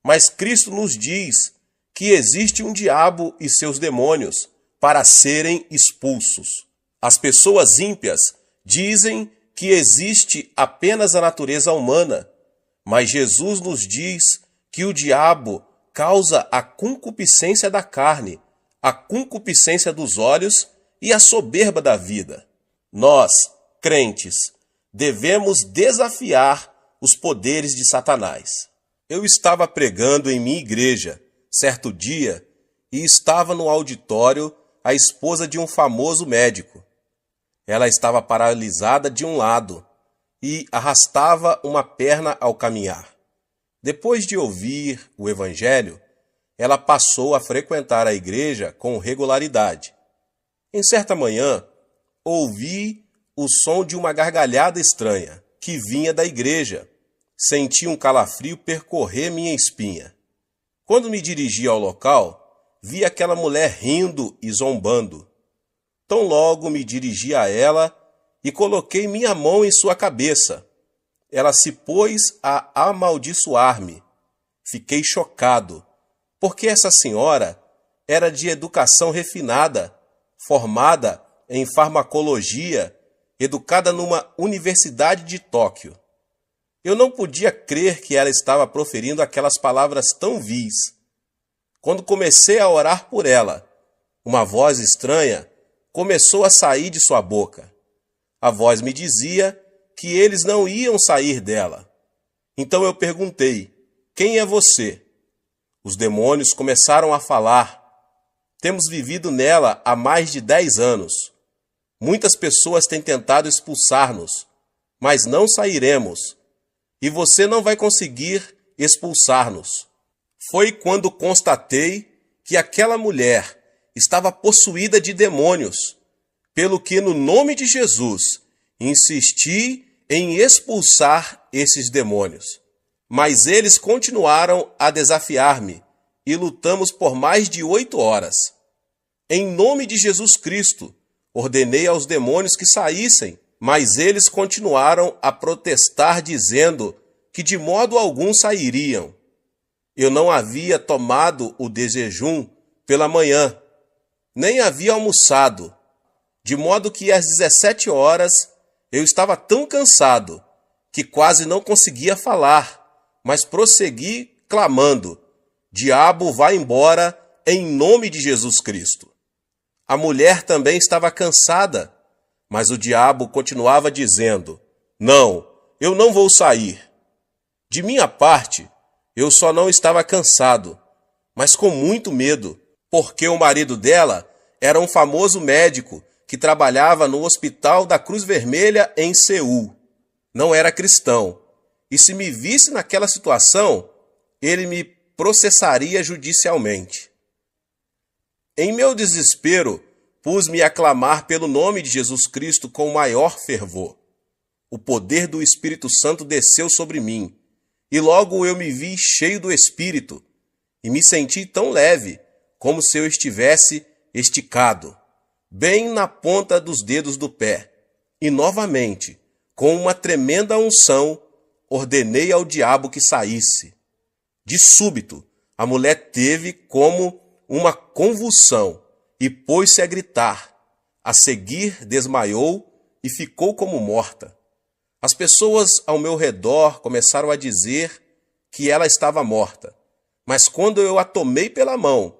mas Cristo nos diz que existe um diabo e seus demônios para serem expulsos. As pessoas ímpias dizem que existe apenas a natureza humana, mas Jesus nos diz que o diabo causa a concupiscência da carne, a concupiscência dos olhos e a soberba da vida. Nós, crentes, devemos desafiar os poderes de Satanás. Eu estava pregando em minha igreja certo dia e estava no auditório a esposa de um famoso médico. Ela estava paralisada de um lado e arrastava uma perna ao caminhar. Depois de ouvir o evangelho, ela passou a frequentar a igreja com regularidade. Em certa manhã, ouvi o som de uma gargalhada estranha que vinha da igreja. Senti um calafrio percorrer minha espinha. Quando me dirigi ao local, vi aquela mulher rindo e zombando. Tão logo me dirigi a ela e coloquei minha mão em sua cabeça. Ela se pôs a amaldiçoar-me. Fiquei chocado, porque essa senhora era de educação refinada, formada em farmacologia, educada numa universidade de Tóquio. Eu não podia crer que ela estava proferindo aquelas palavras tão vis. Quando comecei a orar por ela, uma voz estranha começou a sair de sua boca. A voz me dizia que eles não iam sair dela. Então eu perguntei: quem é você? Os demônios começaram a falar. Temos vivido nela há mais de 10 anos. Muitas pessoas têm tentado expulsar-nos, mas não sairemos. E você não vai conseguir expulsar-nos. Foi quando constatei que aquela mulher estava possuída de demônios, pelo que, no nome de Jesus, insisti em expulsar esses demônios. Mas eles continuaram a desafiar-me e lutamos por mais de 8 horas. Em nome de Jesus Cristo, ordenei aos demônios que saíssem, mas eles continuaram a protestar, dizendo que de modo algum sairiam. Eu não havia tomado o desjejum pela manhã, nem havia almoçado, de modo que às 17 horas eu estava tão cansado que quase não conseguia falar, mas prossegui clamando: diabo, vá embora em nome de Jesus Cristo. A mulher também estava cansada, mas o diabo continuava dizendo: não, eu não vou sair. De minha parte, eu só não estava cansado, mas com muito medo, porque o marido dela era um famoso médico que trabalhava no Hospital da Cruz Vermelha em Seul. Não era cristão, e se me visse naquela situação, ele me processaria judicialmente. Em meu desespero, pus-me a clamar pelo nome de Jesus Cristo com maior fervor. O poder do Espírito Santo desceu sobre mim, e logo eu me vi cheio do Espírito, e me senti tão leve, como se eu estivesse esticado, bem na ponta dos dedos do pé. E novamente, com uma tremenda unção, ordenei ao diabo que saísse. De súbito, a mulher teve como uma convulsão e pôs-se a gritar. A seguir, desmaiou e ficou como morta. As pessoas ao meu redor começaram a dizer que ela estava morta. Mas quando eu a tomei pela mão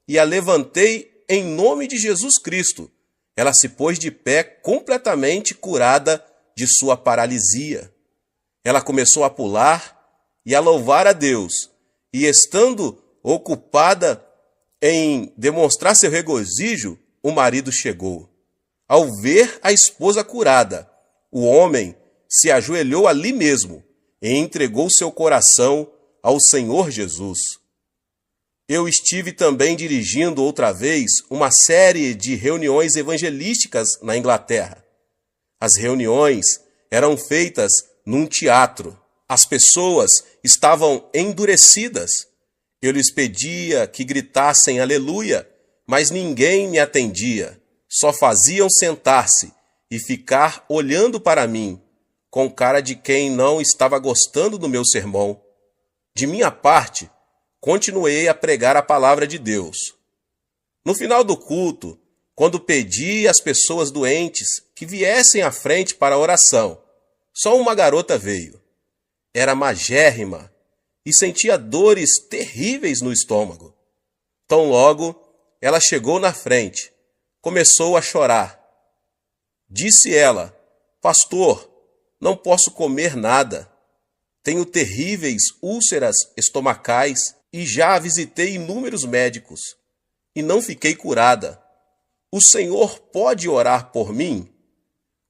e a levantei em nome de Jesus Cristo, ela se pôs de pé completamente curada de sua paralisia. Ela começou a pular e a louvar a Deus, e estando ocupada em demonstrar seu regozijo, o marido chegou. Ao ver a esposa curada, o homem se ajoelhou ali mesmo e entregou seu coração ao Senhor Jesus. Eu estive também dirigindo outra vez uma série de reuniões evangelísticas na Inglaterra. As reuniões eram feitas num teatro. As pessoas estavam endurecidas. Eu lhes pedia que gritassem aleluia, mas ninguém me atendia. Só faziam sentar-se e ficar olhando para mim, com cara de quem não estava gostando do meu sermão. De minha parte, continuei a pregar a palavra de Deus. No final do culto, quando pedi às pessoas doentes que viessem à frente para a oração, só uma garota veio. Era magérrima e sentia dores terríveis no estômago. Tão logo, ela chegou na frente, começou a chorar. Disse ela: pastor, não posso comer nada. Tenho terríveis úlceras estomacais e já visitei inúmeros médicos e não fiquei curada. O Senhor pode orar por mim?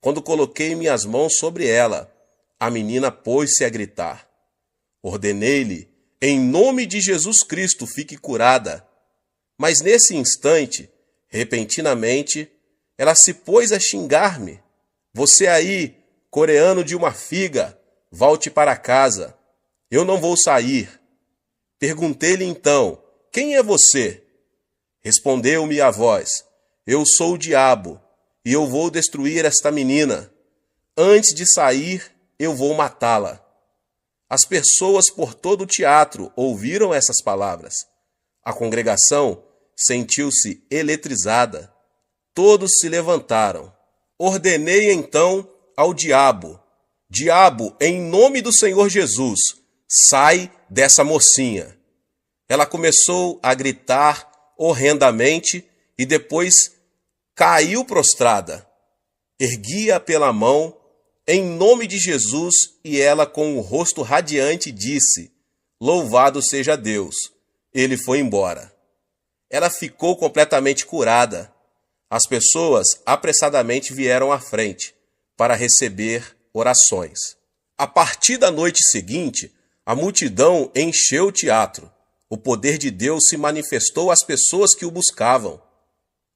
Quando coloquei minhas mãos sobre ela, a menina pôs-se a gritar. Ordenei-lhe, em nome de Jesus Cristo, fique curada. Mas nesse instante, repentinamente, ela se pôs a xingar-me. Você aí, coreano de uma figa, volte para casa. Eu não vou sair. Perguntei-lhe então: quem é você? Respondeu-me a voz: eu sou o diabo, e eu vou destruir esta menina. Antes de sair, eu vou matá-la. As pessoas por todo o teatro ouviram essas palavras. A congregação sentiu-se eletrizada. Todos se levantaram. Ordenei então ao diabo: Diabo, em nome do Senhor Jesus, sai dessa mocinha. Ela começou a gritar horrendamente e depois caiu prostrada. Ergui-a pela mão, em nome de Jesus, e ela, com o rosto radiante, disse: Louvado seja Deus. Ele foi embora. Ela ficou completamente curada. As pessoas apressadamente vieram à frente para receber orações. A partir da noite seguinte, a multidão encheu o teatro. O poder de Deus se manifestou às pessoas que o buscavam.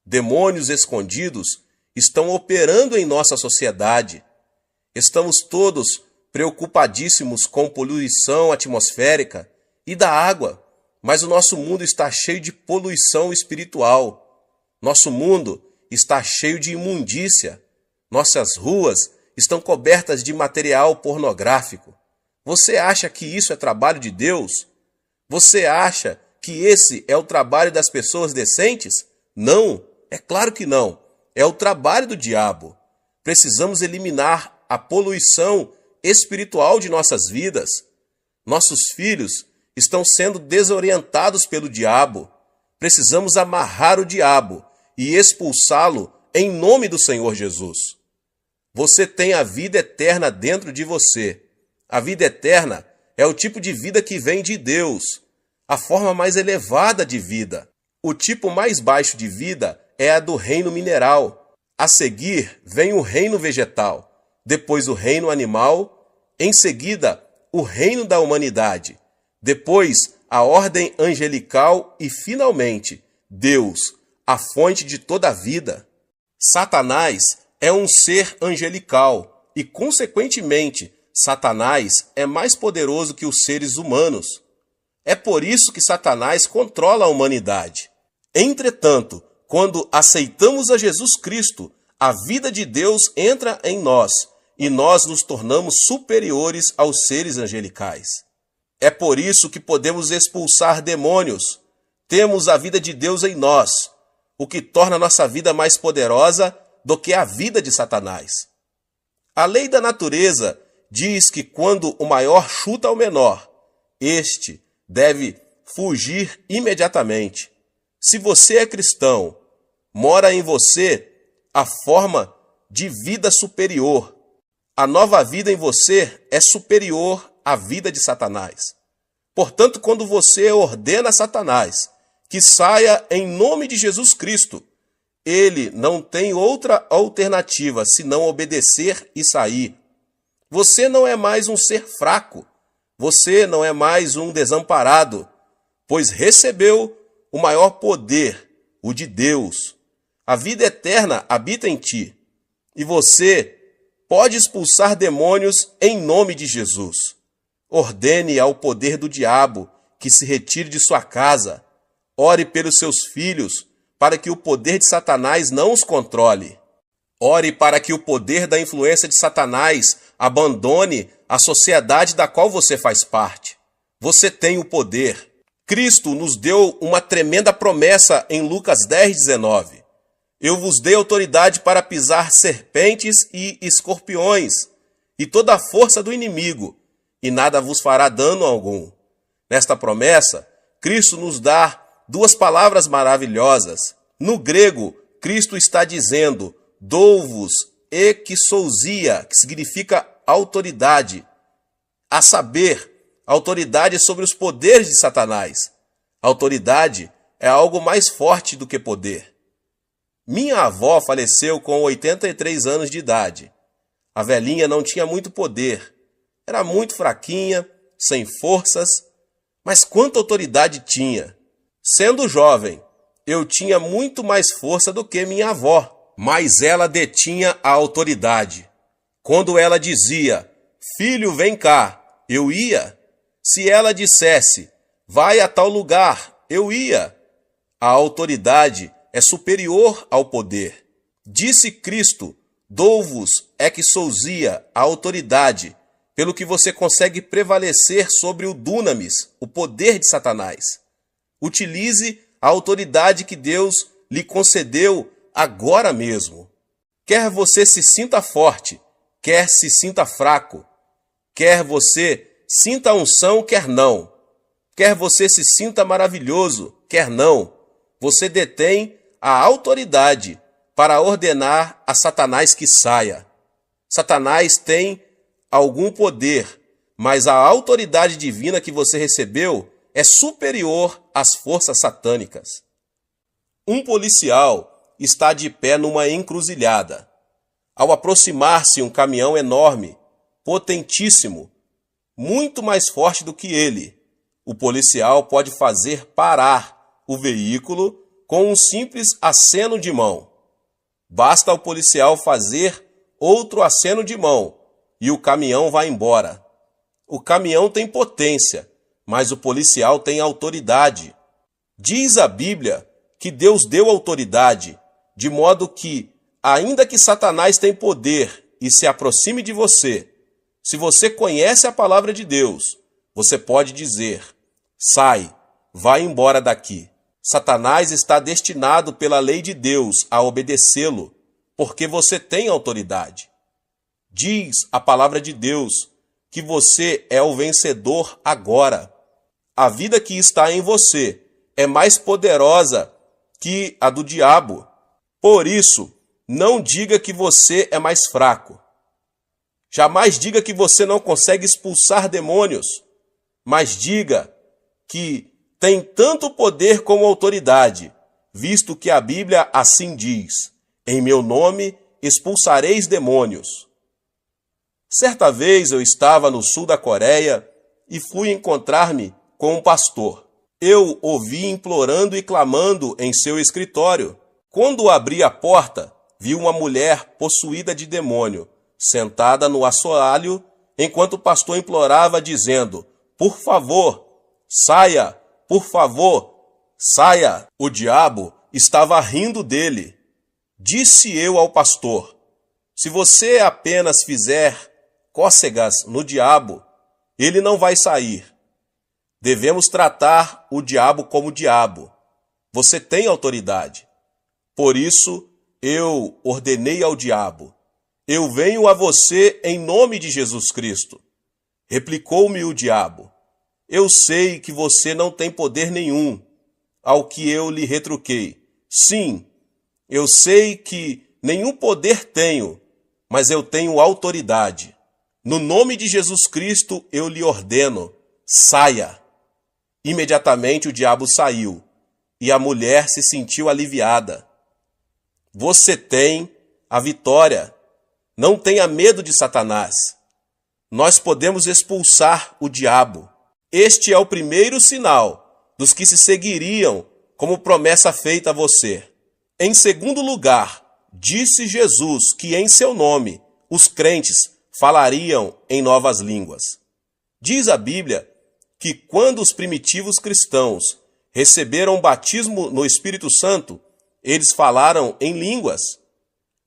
Demônios escondidos estão operando em nossa sociedade. Estamos todos preocupadíssimos com poluição atmosférica e da água, mas o nosso mundo está cheio de poluição espiritual. Nosso mundo está cheio de imundícia. Nossas ruas estão cobertas de material pornográfico. Você acha que isso é trabalho de Deus? Você acha que esse é o trabalho das pessoas decentes? Não, é claro que não. É o trabalho do diabo. Precisamos eliminar a poluição espiritual de nossas vidas. Nossos filhos estão sendo desorientados pelo diabo. Precisamos amarrar o diabo e expulsá-lo em nome do Senhor Jesus. Você tem a vida eterna dentro de você. A vida eterna é o tipo de vida que vem de Deus, a forma mais elevada de vida. O tipo mais baixo de vida é a do reino mineral. A seguir vem o reino vegetal, depois o reino animal, em seguida o reino da humanidade, depois a ordem angelical e, finalmente, Deus, a fonte de toda a vida. Satanás é um ser angelical e, consequentemente, Satanás é mais poderoso que os seres humanos. É por isso que Satanás controla a humanidade. Entretanto, quando aceitamos a Jesus Cristo, a vida de Deus entra em nós e nós nos tornamos superiores aos seres angelicais. É por isso que podemos expulsar demônios. Temos a vida de Deus em nós, o que torna nossa vida mais poderosa do que a vida de Satanás. A lei da natureza diz que quando o maior chuta o menor, este deve fugir imediatamente. Se você é cristão, mora em você a forma de vida superior. A nova vida em você é superior à vida de Satanás. Portanto, quando você ordena a Satanás que saia em nome de Jesus Cristo, ele não tem outra alternativa senão obedecer e sair. Você não é mais um ser fraco. Você não é mais um desamparado, pois recebeu o maior poder, o de Deus. A vida eterna habita em ti, e você pode expulsar demônios em nome de Jesus. Ordene ao poder do diabo que se retire de sua casa. Ore pelos seus filhos, para que o poder de Satanás não os controle. Ore para que o poder da influência de Satanás abandone a sociedade da qual você faz parte. Você tem o poder. Cristo nos deu uma tremenda promessa em Lucas 10:19. Eu vos dei autoridade para pisar serpentes e escorpiões, e toda a força do inimigo, e nada vos fará dano algum. Nesta promessa, Cristo nos dá duas palavras maravilhosas. No grego, Cristo está dizendo dou-vos exousia, que significa autoridade. A saber, autoridade sobre os poderes de Satanás. Autoridade é algo mais forte do que poder. Minha avó faleceu com 83 anos de idade. A velhinha não tinha muito poder. Era muito fraquinha, sem forças, mas quanta autoridade tinha. Sendo jovem, eu tinha muito mais força do que minha avó, mas ela detinha a autoridade. Quando ela dizia, filho, vem cá, eu ia. Se ela dissesse, vai a tal lugar, eu ia. A autoridade é superior ao poder. Disse Cristo, dou-vos exousia, a autoridade, pelo que você consegue prevalecer sobre o dunamis, o poder de Satanás. Utilize a autoridade que Deus lhe concedeu agora mesmo. Quer você se sinta forte, quer se sinta fraco, quer você sinta a unção, quer não, quer você se sinta maravilhoso, quer não, você detém a autoridade para ordenar a Satanás que saia. Satanás tem algum poder, mas a autoridade divina que você recebeu é superior às forças satânicas. Um policial está de pé numa encruzilhada. Ao aproximar-se um caminhão enorme, potentíssimo, muito mais forte do que ele, o policial pode fazer parar o veículo com um simples aceno de mão. Basta ao policial fazer outro aceno de mão e o caminhão vai embora. O caminhão tem potência, mas o policial tem autoridade. Diz a Bíblia que Deus deu autoridade, de modo que, ainda que Satanás tenha poder e se aproxime de você, se você conhece a palavra de Deus, você pode dizer: sai, vai embora daqui. Satanás está destinado pela lei de Deus a obedecê-lo, porque você tem autoridade. Diz a palavra de Deus que você é o vencedor agora. A vida que está em você é mais poderosa que a do diabo. Por isso, não diga que você é mais fraco. Jamais diga que você não consegue expulsar demônios, mas diga que tem tanto poder como autoridade, visto que a Bíblia assim diz: em meu nome expulsareis demônios. Certa vez eu estava no sul da Coreia e fui encontrar-me com um pastor. Eu o vi implorando e clamando em seu escritório. Quando abri a porta, vi uma mulher possuída de demônio, sentada no assoalho, enquanto o pastor implorava, dizendo: por favor, saia, por favor, saia. O diabo estava rindo dele. Disse eu ao pastor: se você apenas fizer cócegas no diabo, ele não vai sair. Devemos tratar o diabo como diabo. Você tem autoridade. Por isso, eu ordenei ao diabo: eu venho a você em nome de Jesus Cristo. Replicou-me o diabo: eu sei que você não tem poder nenhum. Ao que eu lhe retruquei: sim, eu sei que nenhum poder tenho, mas eu tenho autoridade. No nome de Jesus Cristo eu lhe ordeno: saia. Imediatamente o diabo saiu e a mulher se sentiu aliviada. Você tem a vitória. Não tenha medo de Satanás. Nós podemos expulsar o diabo. Este é o primeiro sinal dos que se seguiriam como promessa feita a você. Em segundo lugar, disse Jesus que em seu nome os crentes falariam em novas línguas. Diz a Bíblia que quando os primitivos cristãos receberam o batismo no Espírito Santo, eles falaram em línguas.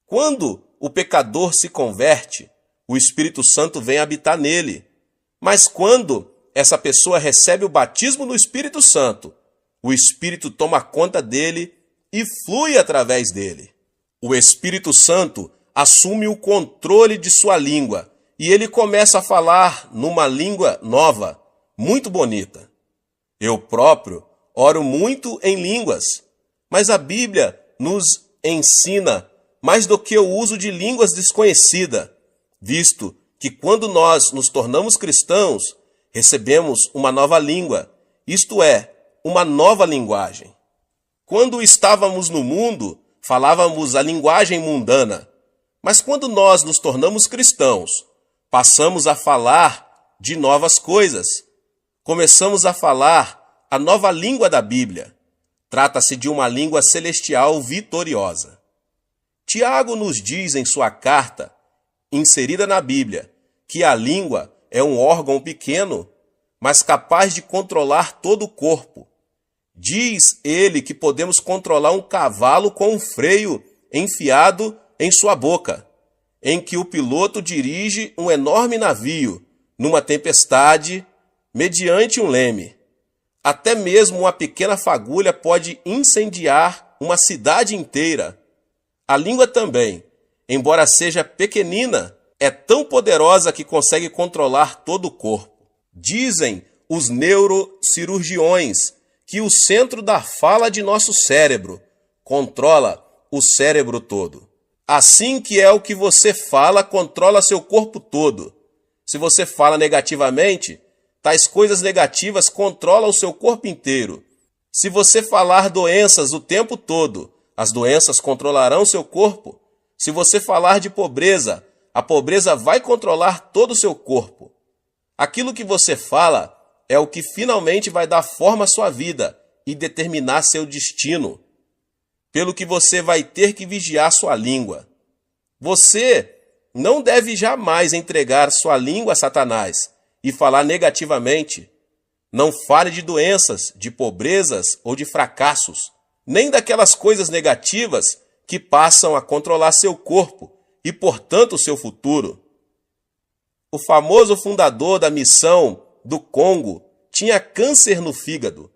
Quando o pecador se converte, o Espírito Santo vem habitar nele. Mas quando essa pessoa recebe o batismo no Espírito Santo, o Espírito toma conta dele e flui através dele. O Espírito Santo assume o controle de sua língua e ele começa a falar numa língua nova, muito bonita. Eu próprio oro muito em línguas, mas a Bíblia nos ensina mais do que o uso de línguas desconhecidas, visto que quando nós nos tornamos cristãos, recebemos uma nova língua, isto é, uma nova linguagem. Quando estávamos no mundo, falávamos a linguagem mundana, mas quando nós nos tornamos cristãos, passamos a falar de novas coisas. Começamos a falar a nova língua da Bíblia. Trata-se de uma língua celestial vitoriosa. Tiago nos diz em sua carta, inserida na Bíblia, que a língua é um órgão pequeno, mas capaz de controlar todo o corpo. Diz ele que podemos controlar um cavalo com um freio enfiado em sua boca, em que o piloto dirige um enorme navio numa tempestade mediante um leme. Até mesmo uma pequena fagulha pode incendiar uma cidade inteira. A língua também, embora seja pequenina, é tão poderosa que consegue controlar todo o corpo. Dizem os neurocirurgiões que o centro da fala de nosso cérebro controla o cérebro todo. Assim que é o que você fala controla seu corpo todo. Se você fala negativamente, tais coisas negativas controlam o seu corpo inteiro. Se você falar doenças o tempo todo, as doenças controlarão seu corpo. Se você falar de pobreza, a pobreza vai controlar todo o seu corpo. Aquilo que você fala é o que finalmente vai dar forma à sua vida e determinar seu destino. Pelo que você vai ter que vigiar sua língua. Você não deve jamais entregar sua língua a Satanás e falar negativamente. Não fale de doenças, de pobrezas ou de fracassos, nem daquelas coisas negativas que passam a controlar seu corpo e, portanto, seu futuro. O famoso fundador da missão do Congo tinha câncer no fígado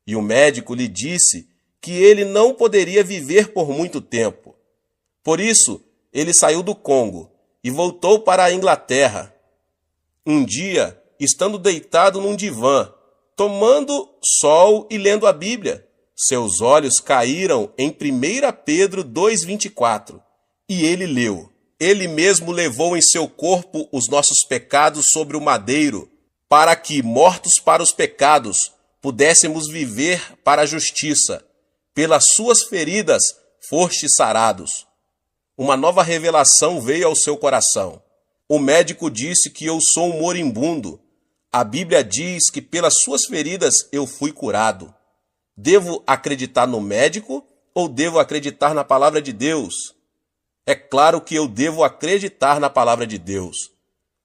e o médico lhe disse que ele não poderia viver por muito tempo. Por isso, ele saiu do Congo e voltou para a Inglaterra. Um dia, estando deitado num divã, tomando sol e lendo a Bíblia, seus olhos caíram em 1 Pedro 2,24 e ele leu: Ele mesmo levou em seu corpo os nossos pecados sobre o madeiro, para que, mortos para os pecados, pudéssemos viver para a justiça. Pelas suas feridas fostes sarados. Uma nova revelação veio ao seu coração. O médico disse que eu sou um moribundo. A Bíblia diz que pelas suas feridas eu fui curado. Devo acreditar no médico ou devo acreditar na palavra de Deus? É claro que eu devo acreditar na palavra de Deus.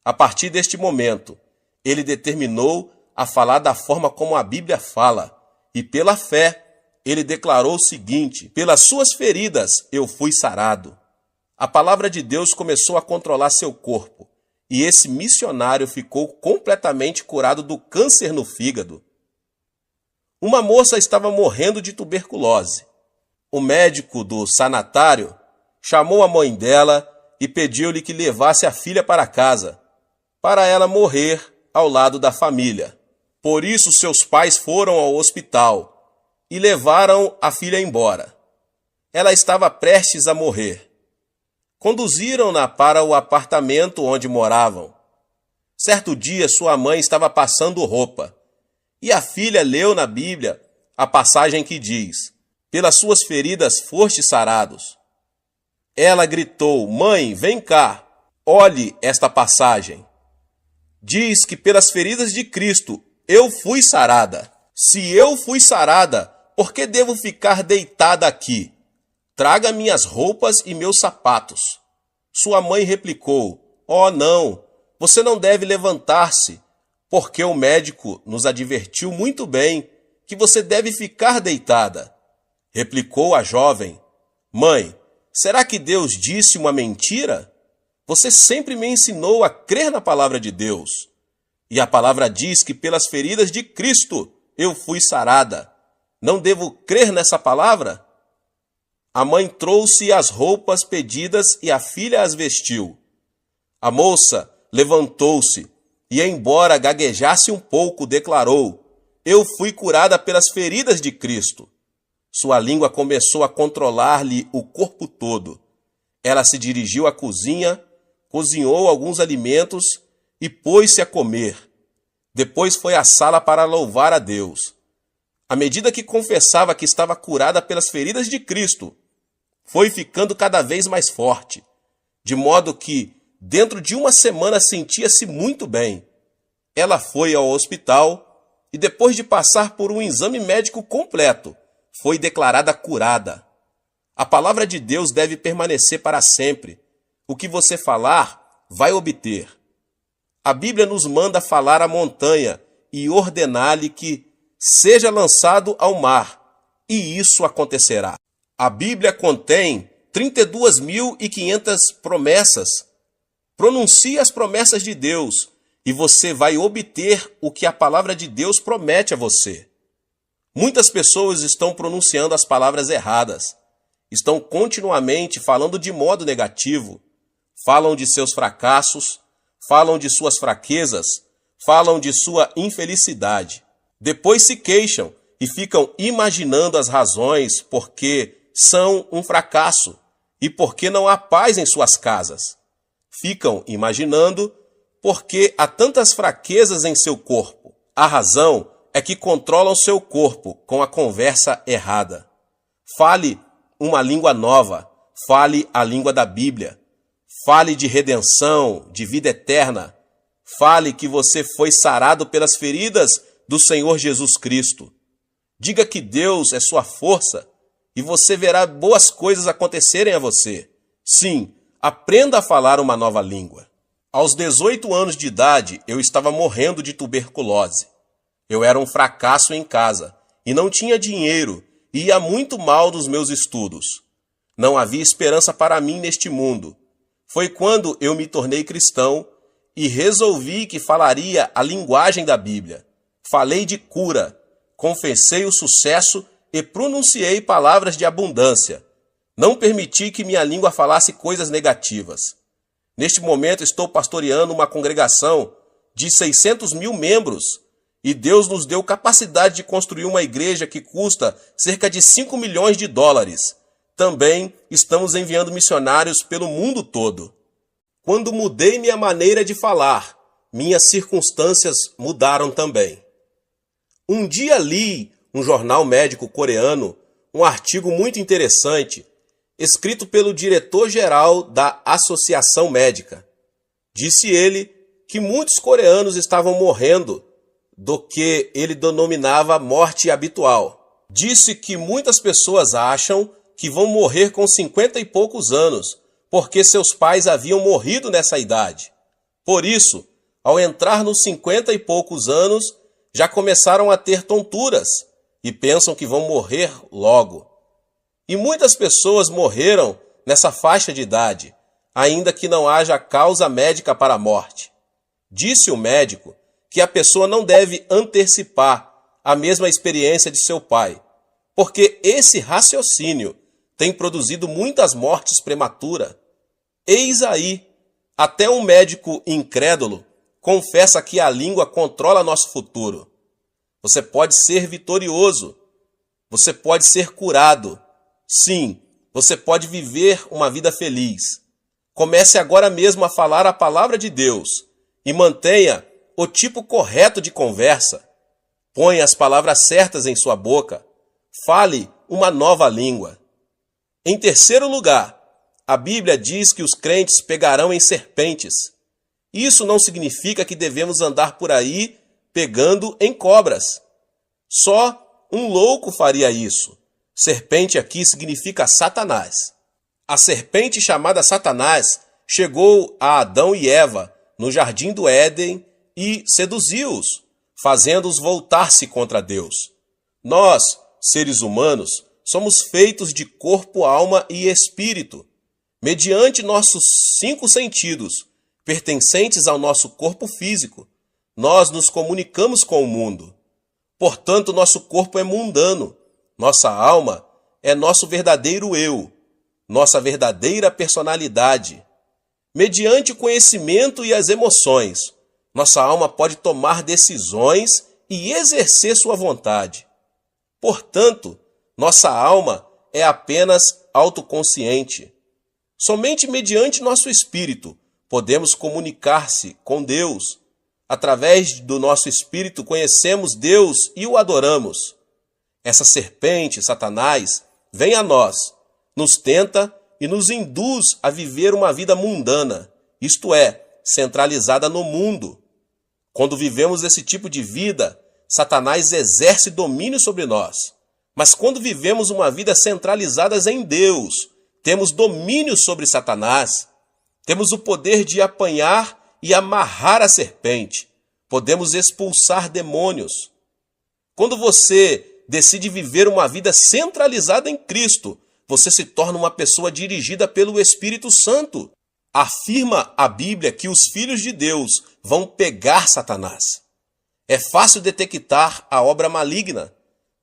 A partir deste momento, ele determinou a falar da forma como a Bíblia fala. E pela fé, ele declarou o seguinte: pelas suas feridas eu fui sarado. A palavra de Deus começou a controlar seu corpo, e esse missionário ficou completamente curado do câncer no fígado. Uma moça estava morrendo de tuberculose. O médico do sanatário chamou a mãe dela e pediu-lhe que levasse a filha para casa, para ela morrer ao lado da família. Por isso seus pais foram ao hospital e levaram a filha embora. Ela estava prestes a morrer. Conduziram-na para o apartamento onde moravam. Certo dia, sua mãe estava passando roupa, e a filha leu na Bíblia a passagem que diz: pelas suas feridas fostes sarados. Ela gritou: mãe, vem cá, olhe esta passagem. Diz que pelas feridas de Cristo eu fui sarada. Se eu fui sarada, por que devo ficar deitada aqui? Traga minhas roupas e meus sapatos. Sua mãe replicou: oh, não, você não deve levantar-se, porque o médico nos advertiu muito bem que você deve ficar deitada. Replicou a jovem: mãe, será que Deus disse uma mentira? Você sempre me ensinou a crer na palavra de Deus. E a palavra diz que pelas feridas de Cristo eu fui sarada. Não devo crer nessa palavra? A mãe trouxe as roupas pedidas e a filha as vestiu. A moça levantou-se e, embora gaguejasse um pouco, declarou: eu fui curada pelas feridas de Cristo. Sua língua começou a controlar-lhe o corpo todo. Ela se dirigiu à cozinha, cozinhou alguns alimentos e pôs-se a comer. Depois foi à sala para louvar a Deus. À medida que confessava que estava curada pelas feridas de Cristo, foi ficando cada vez mais forte, de modo que, dentro de uma semana, sentia-se muito bem. Ela foi ao hospital e, depois de passar por um exame médico completo, foi declarada curada. A palavra de Deus deve permanecer para sempre. O que você falar, vai obter. A Bíblia nos manda falar à montanha e ordenar-lhe que seja lançado ao mar, e isso acontecerá. A Bíblia contém 32.500 promessas. Pronuncie as promessas de Deus e você vai obter o que a palavra de Deus promete a você. Muitas pessoas estão pronunciando as palavras erradas, estão continuamente falando de modo negativo, falam de seus fracassos, falam de suas fraquezas, falam de sua infelicidade. Depois se queixam e ficam imaginando as razões por que são um fracasso e por que não há paz em suas casas. Ficam imaginando por que há tantas fraquezas em seu corpo. A razão é que controlam seu corpo com a conversa errada. Fale uma língua nova, fale a língua da Bíblia. Fale de redenção, de vida eterna. Fale que você foi sarado pelas feridas do Senhor Jesus Cristo. Diga que Deus é sua força e você verá boas coisas acontecerem a você. Sim, aprenda a falar uma nova língua. Aos 18 anos de idade, eu estava morrendo de tuberculose. Eu era um fracasso em casa e não tinha dinheiro e ia muito mal nos meus estudos. Não havia esperança para mim neste mundo. Foi quando eu me tornei cristão e resolvi que falaria a linguagem da Bíblia. Falei de cura, confessei o sucesso e pronunciei palavras de abundância. Não permiti que minha língua falasse coisas negativas. Neste momento estou pastoreando uma congregação de 600 mil membros e Deus nos deu capacidade de construir uma igreja que custa cerca de 5 milhões de dólares. Também estamos enviando missionários pelo mundo todo. Quando mudei minha maneira de falar, minhas circunstâncias mudaram também. Um dia li um jornal médico coreano, um artigo muito interessante, escrito pelo diretor-geral da Associação Médica. Disse ele que muitos coreanos estavam morrendo do que ele denominava morte habitual. Disse que muitas pessoas acham que vão morrer com 50 e poucos anos, porque seus pais haviam morrido nessa idade. Por isso, ao entrar nos 50 e poucos anos, já começaram a ter tonturas e pensam que vão morrer logo. E muitas pessoas morreram nessa faixa de idade, ainda que não haja causa médica para a morte. Disse o médico que a pessoa não deve antecipar a mesma experiência de seu pai, porque esse raciocínio tem produzido muitas mortes prematuras. Eis aí, até um médico incrédulo confessa que a língua controla nosso futuro. Você pode ser vitorioso, você pode ser curado. Sim, você pode viver uma vida feliz. Comece agora mesmo a falar a palavra de Deus e mantenha o tipo correto de conversa. Ponha as palavras certas em sua boca. Fale uma nova língua. Em terceiro lugar, a Bíblia diz que os crentes pegarão em serpentes. Isso não significa que devemos andar por aí pegando em cobras. Só um louco faria isso. Serpente aqui significa Satanás. A serpente chamada Satanás chegou a Adão e Eva no jardim do Éden e seduziu-os, fazendo-os voltar-se contra Deus. Nós, seres humanos, somos feitos de corpo, alma e espírito. Mediante nossos 5 sentidos, pertencentes ao nosso corpo físico, nós nos comunicamos com o mundo. Portanto, nosso corpo é mundano. Nossa alma é nosso verdadeiro eu, nossa verdadeira personalidade. Mediante o conhecimento e as emoções, nossa alma pode tomar decisões e exercer sua vontade. Portanto, nossa alma é apenas autoconsciente. Somente mediante nosso espírito podemos comunicar-se com Deus. Através do nosso espírito conhecemos Deus e o adoramos. Essa serpente, Satanás, vem a nós, nos tenta e nos induz a viver uma vida mundana, isto é, centralizada no mundo. Quando vivemos esse tipo de vida, Satanás exerce domínio sobre nós. Mas quando vivemos uma vida centralizada em Deus, temos domínio sobre Satanás. Temos o poder de apanhar e amarrar a serpente. Podemos expulsar demônios. Quando você decide viver uma vida centralizada em Cristo, você se torna uma pessoa dirigida pelo Espírito Santo. Afirma a Bíblia que os filhos de Deus vão pegar Satanás. É fácil detectar a obra maligna.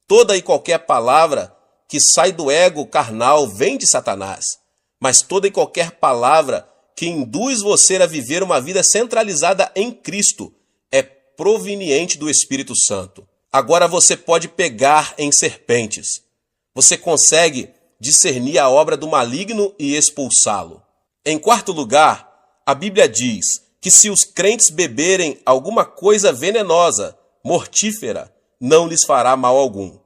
Toda e qualquer palavra que sai do ego carnal vem de Satanás, mas toda e qualquer palavra que induz você a viver uma vida centralizada em Cristo é proveniente do Espírito Santo. Agora você pode pegar em serpentes. Você consegue discernir a obra do maligno e expulsá-lo. Em quarto lugar, a Bíblia diz que se os crentes beberem alguma coisa venenosa, mortífera, não lhes fará mal algum.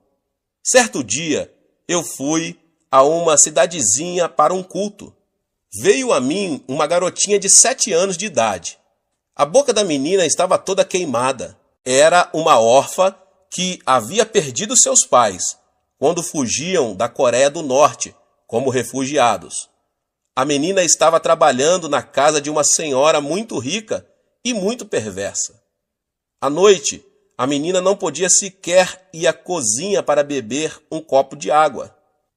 Certo dia, eu fui a uma cidadezinha para um culto. Veio a mim uma garotinha de 7 anos de idade. A boca da menina estava toda queimada. Era uma órfã que havia perdido seus pais quando fugiam da Coreia do Norte como refugiados. A menina estava trabalhando na casa de uma senhora muito rica e muito perversa. À noite, a menina não podia sequer ir à cozinha para beber um copo de água.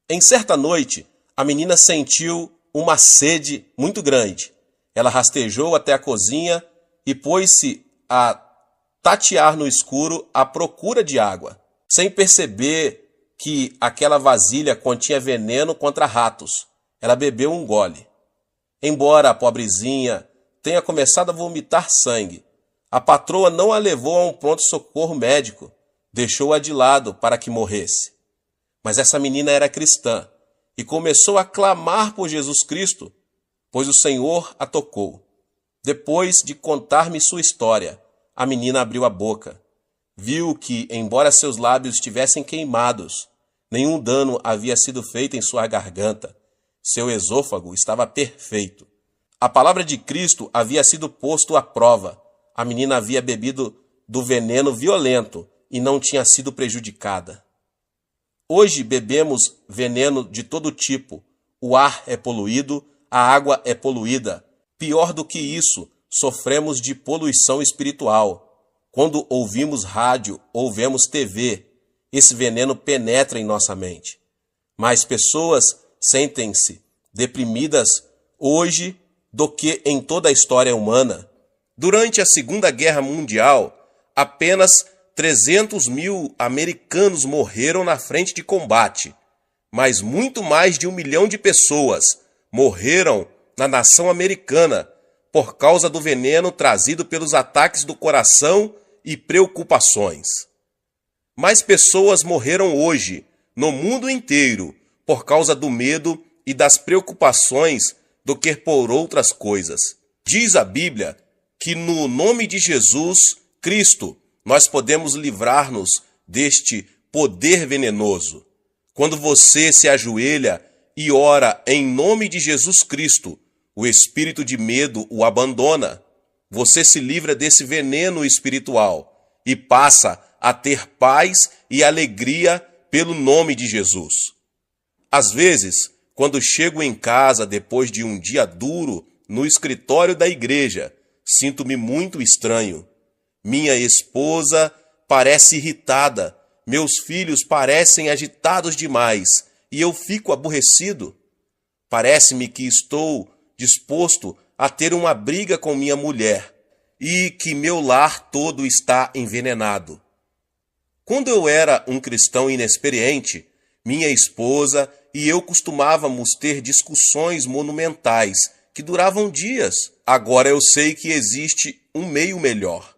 Em certa noite, a menina sentiu uma sede muito grande. Ela rastejou até a cozinha e pôs-se a tatear no escuro à procura de água, sem perceber que aquela vasilha continha veneno contra ratos. Ela bebeu um gole. Embora a pobrezinha tenha começado a vomitar sangue, a patroa não a levou a um pronto-socorro médico, deixou-a de lado para que morresse. Mas essa menina era cristã e começou a clamar por Jesus Cristo, pois o Senhor a tocou. Depois de contar-me sua história, a menina abriu a boca. Viu que, embora seus lábios estivessem queimados, nenhum dano havia sido feito em sua garganta. Seu esôfago estava perfeito. A palavra de Cristo havia sido posto à prova. A menina havia bebido do veneno violento e não tinha sido prejudicada. Hoje bebemos veneno de todo tipo. O ar é poluído, a água é poluída. Pior do que isso, sofremos de poluição espiritual. Quando ouvimos rádio ou vemos TV, esse veneno penetra em nossa mente. Mais pessoas sentem-se deprimidas hoje do que em toda a história humana. Durante a Segunda Guerra Mundial, apenas 300 mil americanos morreram na frente de combate, mas muito mais de 1 milhão de pessoas morreram na nação americana por causa do veneno trazido pelos ataques do coração e preocupações. Mais pessoas morreram hoje, no mundo inteiro, por causa do medo e das preocupações do que por outras coisas. Diz a Bíblia que no nome de Jesus Cristo nós podemos livrar-nos deste poder venenoso. Quando você se ajoelha e ora em nome de Jesus Cristo, o espírito de medo o abandona. Você se livra desse veneno espiritual e passa a ter paz e alegria pelo nome de Jesus. Às vezes, quando chego em casa depois de um dia duro no escritório da igreja, sinto-me muito estranho. Minha esposa parece irritada, meus filhos parecem agitados demais e eu fico aborrecido. Parece-me que estou disposto a ter uma briga com minha mulher e que meu lar todo está envenenado. Quando eu era um cristão inexperiente, minha esposa e eu costumávamos ter discussões monumentais que duravam dias. Agora eu sei que existe um meio melhor.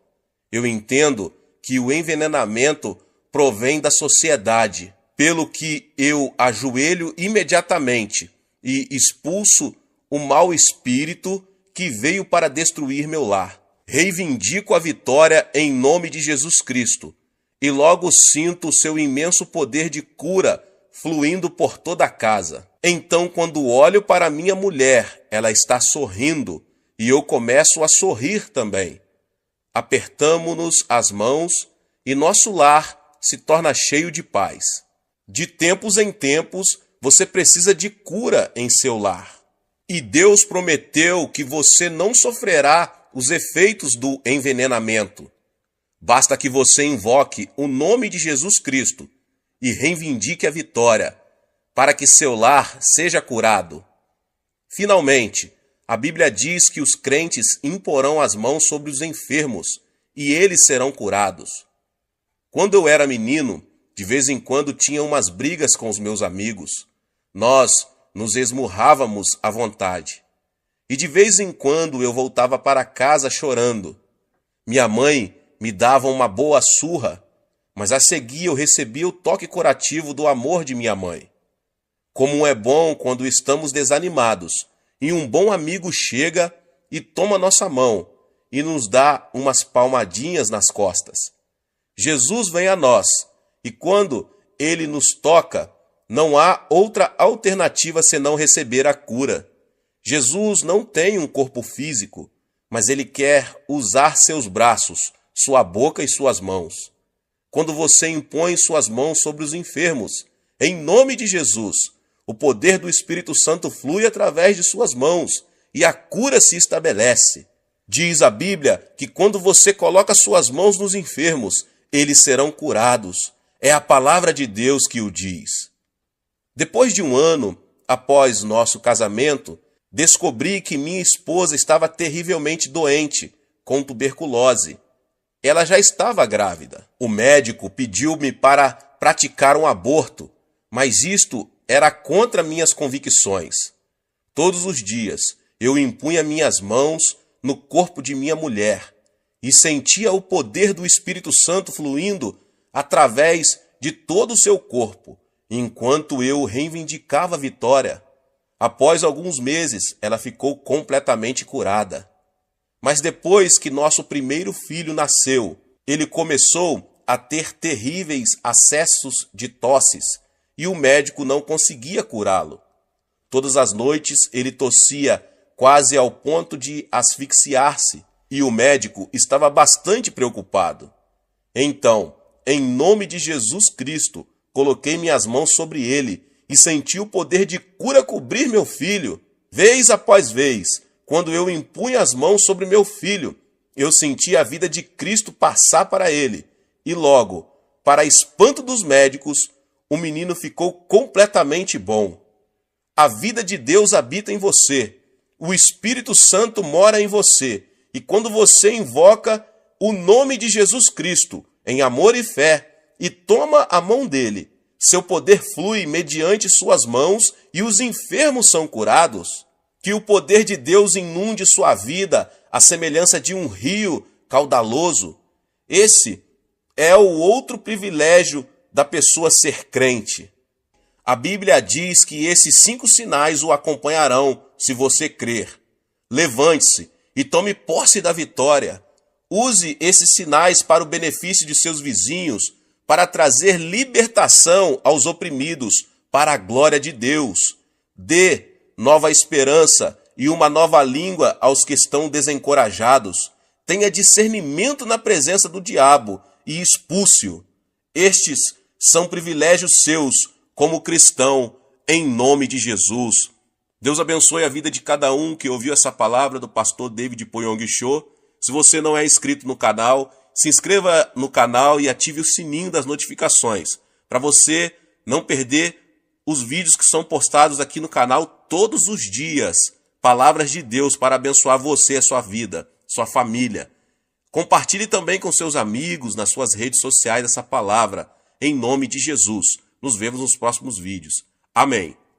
Eu entendo que o envenenamento provém da sociedade, pelo que eu ajoelho imediatamente e expulso o mau espírito que veio para destruir meu lar. Reivindico a vitória em nome de Jesus Cristo e logo sinto o seu imenso poder de cura fluindo por toda a casa. Então, quando olho para minha mulher, ela está sorrindo e eu começo a sorrir também. Apertamo-nos as mãos e nosso lar se torna cheio de paz. De tempos em tempos, você precisa de cura em seu lar. E Deus prometeu que você não sofrerá os efeitos do envenenamento. Basta que você invoque o nome de Jesus Cristo e reivindique a vitória, para que seu lar seja curado. Finalmente, a Bíblia diz que os crentes imporão as mãos sobre os enfermos e eles serão curados. Quando eu era menino, De vez em quando tinha umas brigas com os meus amigos. Nós nos esmurrávamos à vontade. E de vez em quando eu voltava para casa chorando. Minha mãe me dava uma boa surra, mas a seguir eu recebia o toque curativo do amor de minha mãe. Como é bom quando estamos desanimados e um bom amigo chega e toma nossa mão e nos dá umas palmadinhas nas costas. Jesus vem a nós e quando ele nos toca, não há outra alternativa senão receber a cura. Jesus não tem um corpo físico, mas ele quer usar seus braços, sua boca e suas mãos. Quando você impõe suas mãos sobre os enfermos, em nome de Jesus, o poder do Espírito Santo flui através de suas mãos e a cura se estabelece. Diz a Bíblia que quando você coloca suas mãos nos enfermos, eles serão curados. É a palavra de Deus que o diz. Depois de um ano após nosso casamento, descobri que minha esposa estava terrivelmente doente, com tuberculose. Ela já estava grávida. O médico pediu-me para praticar um aborto, mas isto era contra minhas convicções. Todos os dias eu impunha minhas mãos no corpo de minha mulher e sentia o poder do Espírito Santo fluindo através de todo o seu corpo, enquanto eu reivindicava a vitória. Após alguns meses, ela ficou completamente curada. Mas depois que nosso primeiro filho nasceu, ele começou a ter terríveis acessos de tosses e o médico não conseguia curá-lo. Todas as noites ele tossia quase ao ponto de asfixiar-se e o médico estava bastante preocupado. Então, em nome de Jesus Cristo, coloquei minhas mãos sobre ele e senti o poder de cura cobrir meu filho. Vez após vez, quando eu impunha as mãos sobre meu filho, eu senti a vida de Cristo passar para ele. E logo, para espanto dos médicos, o menino ficou completamente bom. A vida de Deus habita em você. O Espírito Santo mora em você. E quando você invoca o nome de Jesus Cristo, em amor e fé, e toma a mão dele, seu poder flui mediante suas mãos e os enfermos são curados. Que o poder de Deus inunde sua vida, à semelhança de um rio caudaloso. Esse é o outro privilégio da pessoa ser crente. A Bíblia diz que esses 5 sinais o acompanharão se você crer. Levante-se e tome posse da vitória. Use esses sinais para o benefício de seus vizinhos, para trazer libertação aos oprimidos, para a glória de Deus. Dê nova esperança e uma nova língua aos que estão desencorajados. Tenha discernimento na presença do diabo e expulse-o. Estes são privilégios seus como cristão, em nome de Jesus. Deus abençoe a vida de cada um que ouviu essa palavra do pastor David Poyong Cho. Se você não é inscrito no canal, se inscreva no canal e ative o sininho das notificações, para você não perder os vídeos que são postados aqui no canal todos os dias. Palavras de Deus para abençoar você, a sua vida, sua família. Compartilhe também com seus amigos nas suas redes sociais essa palavra, em nome de Jesus. Nos vemos nos próximos vídeos. Amém.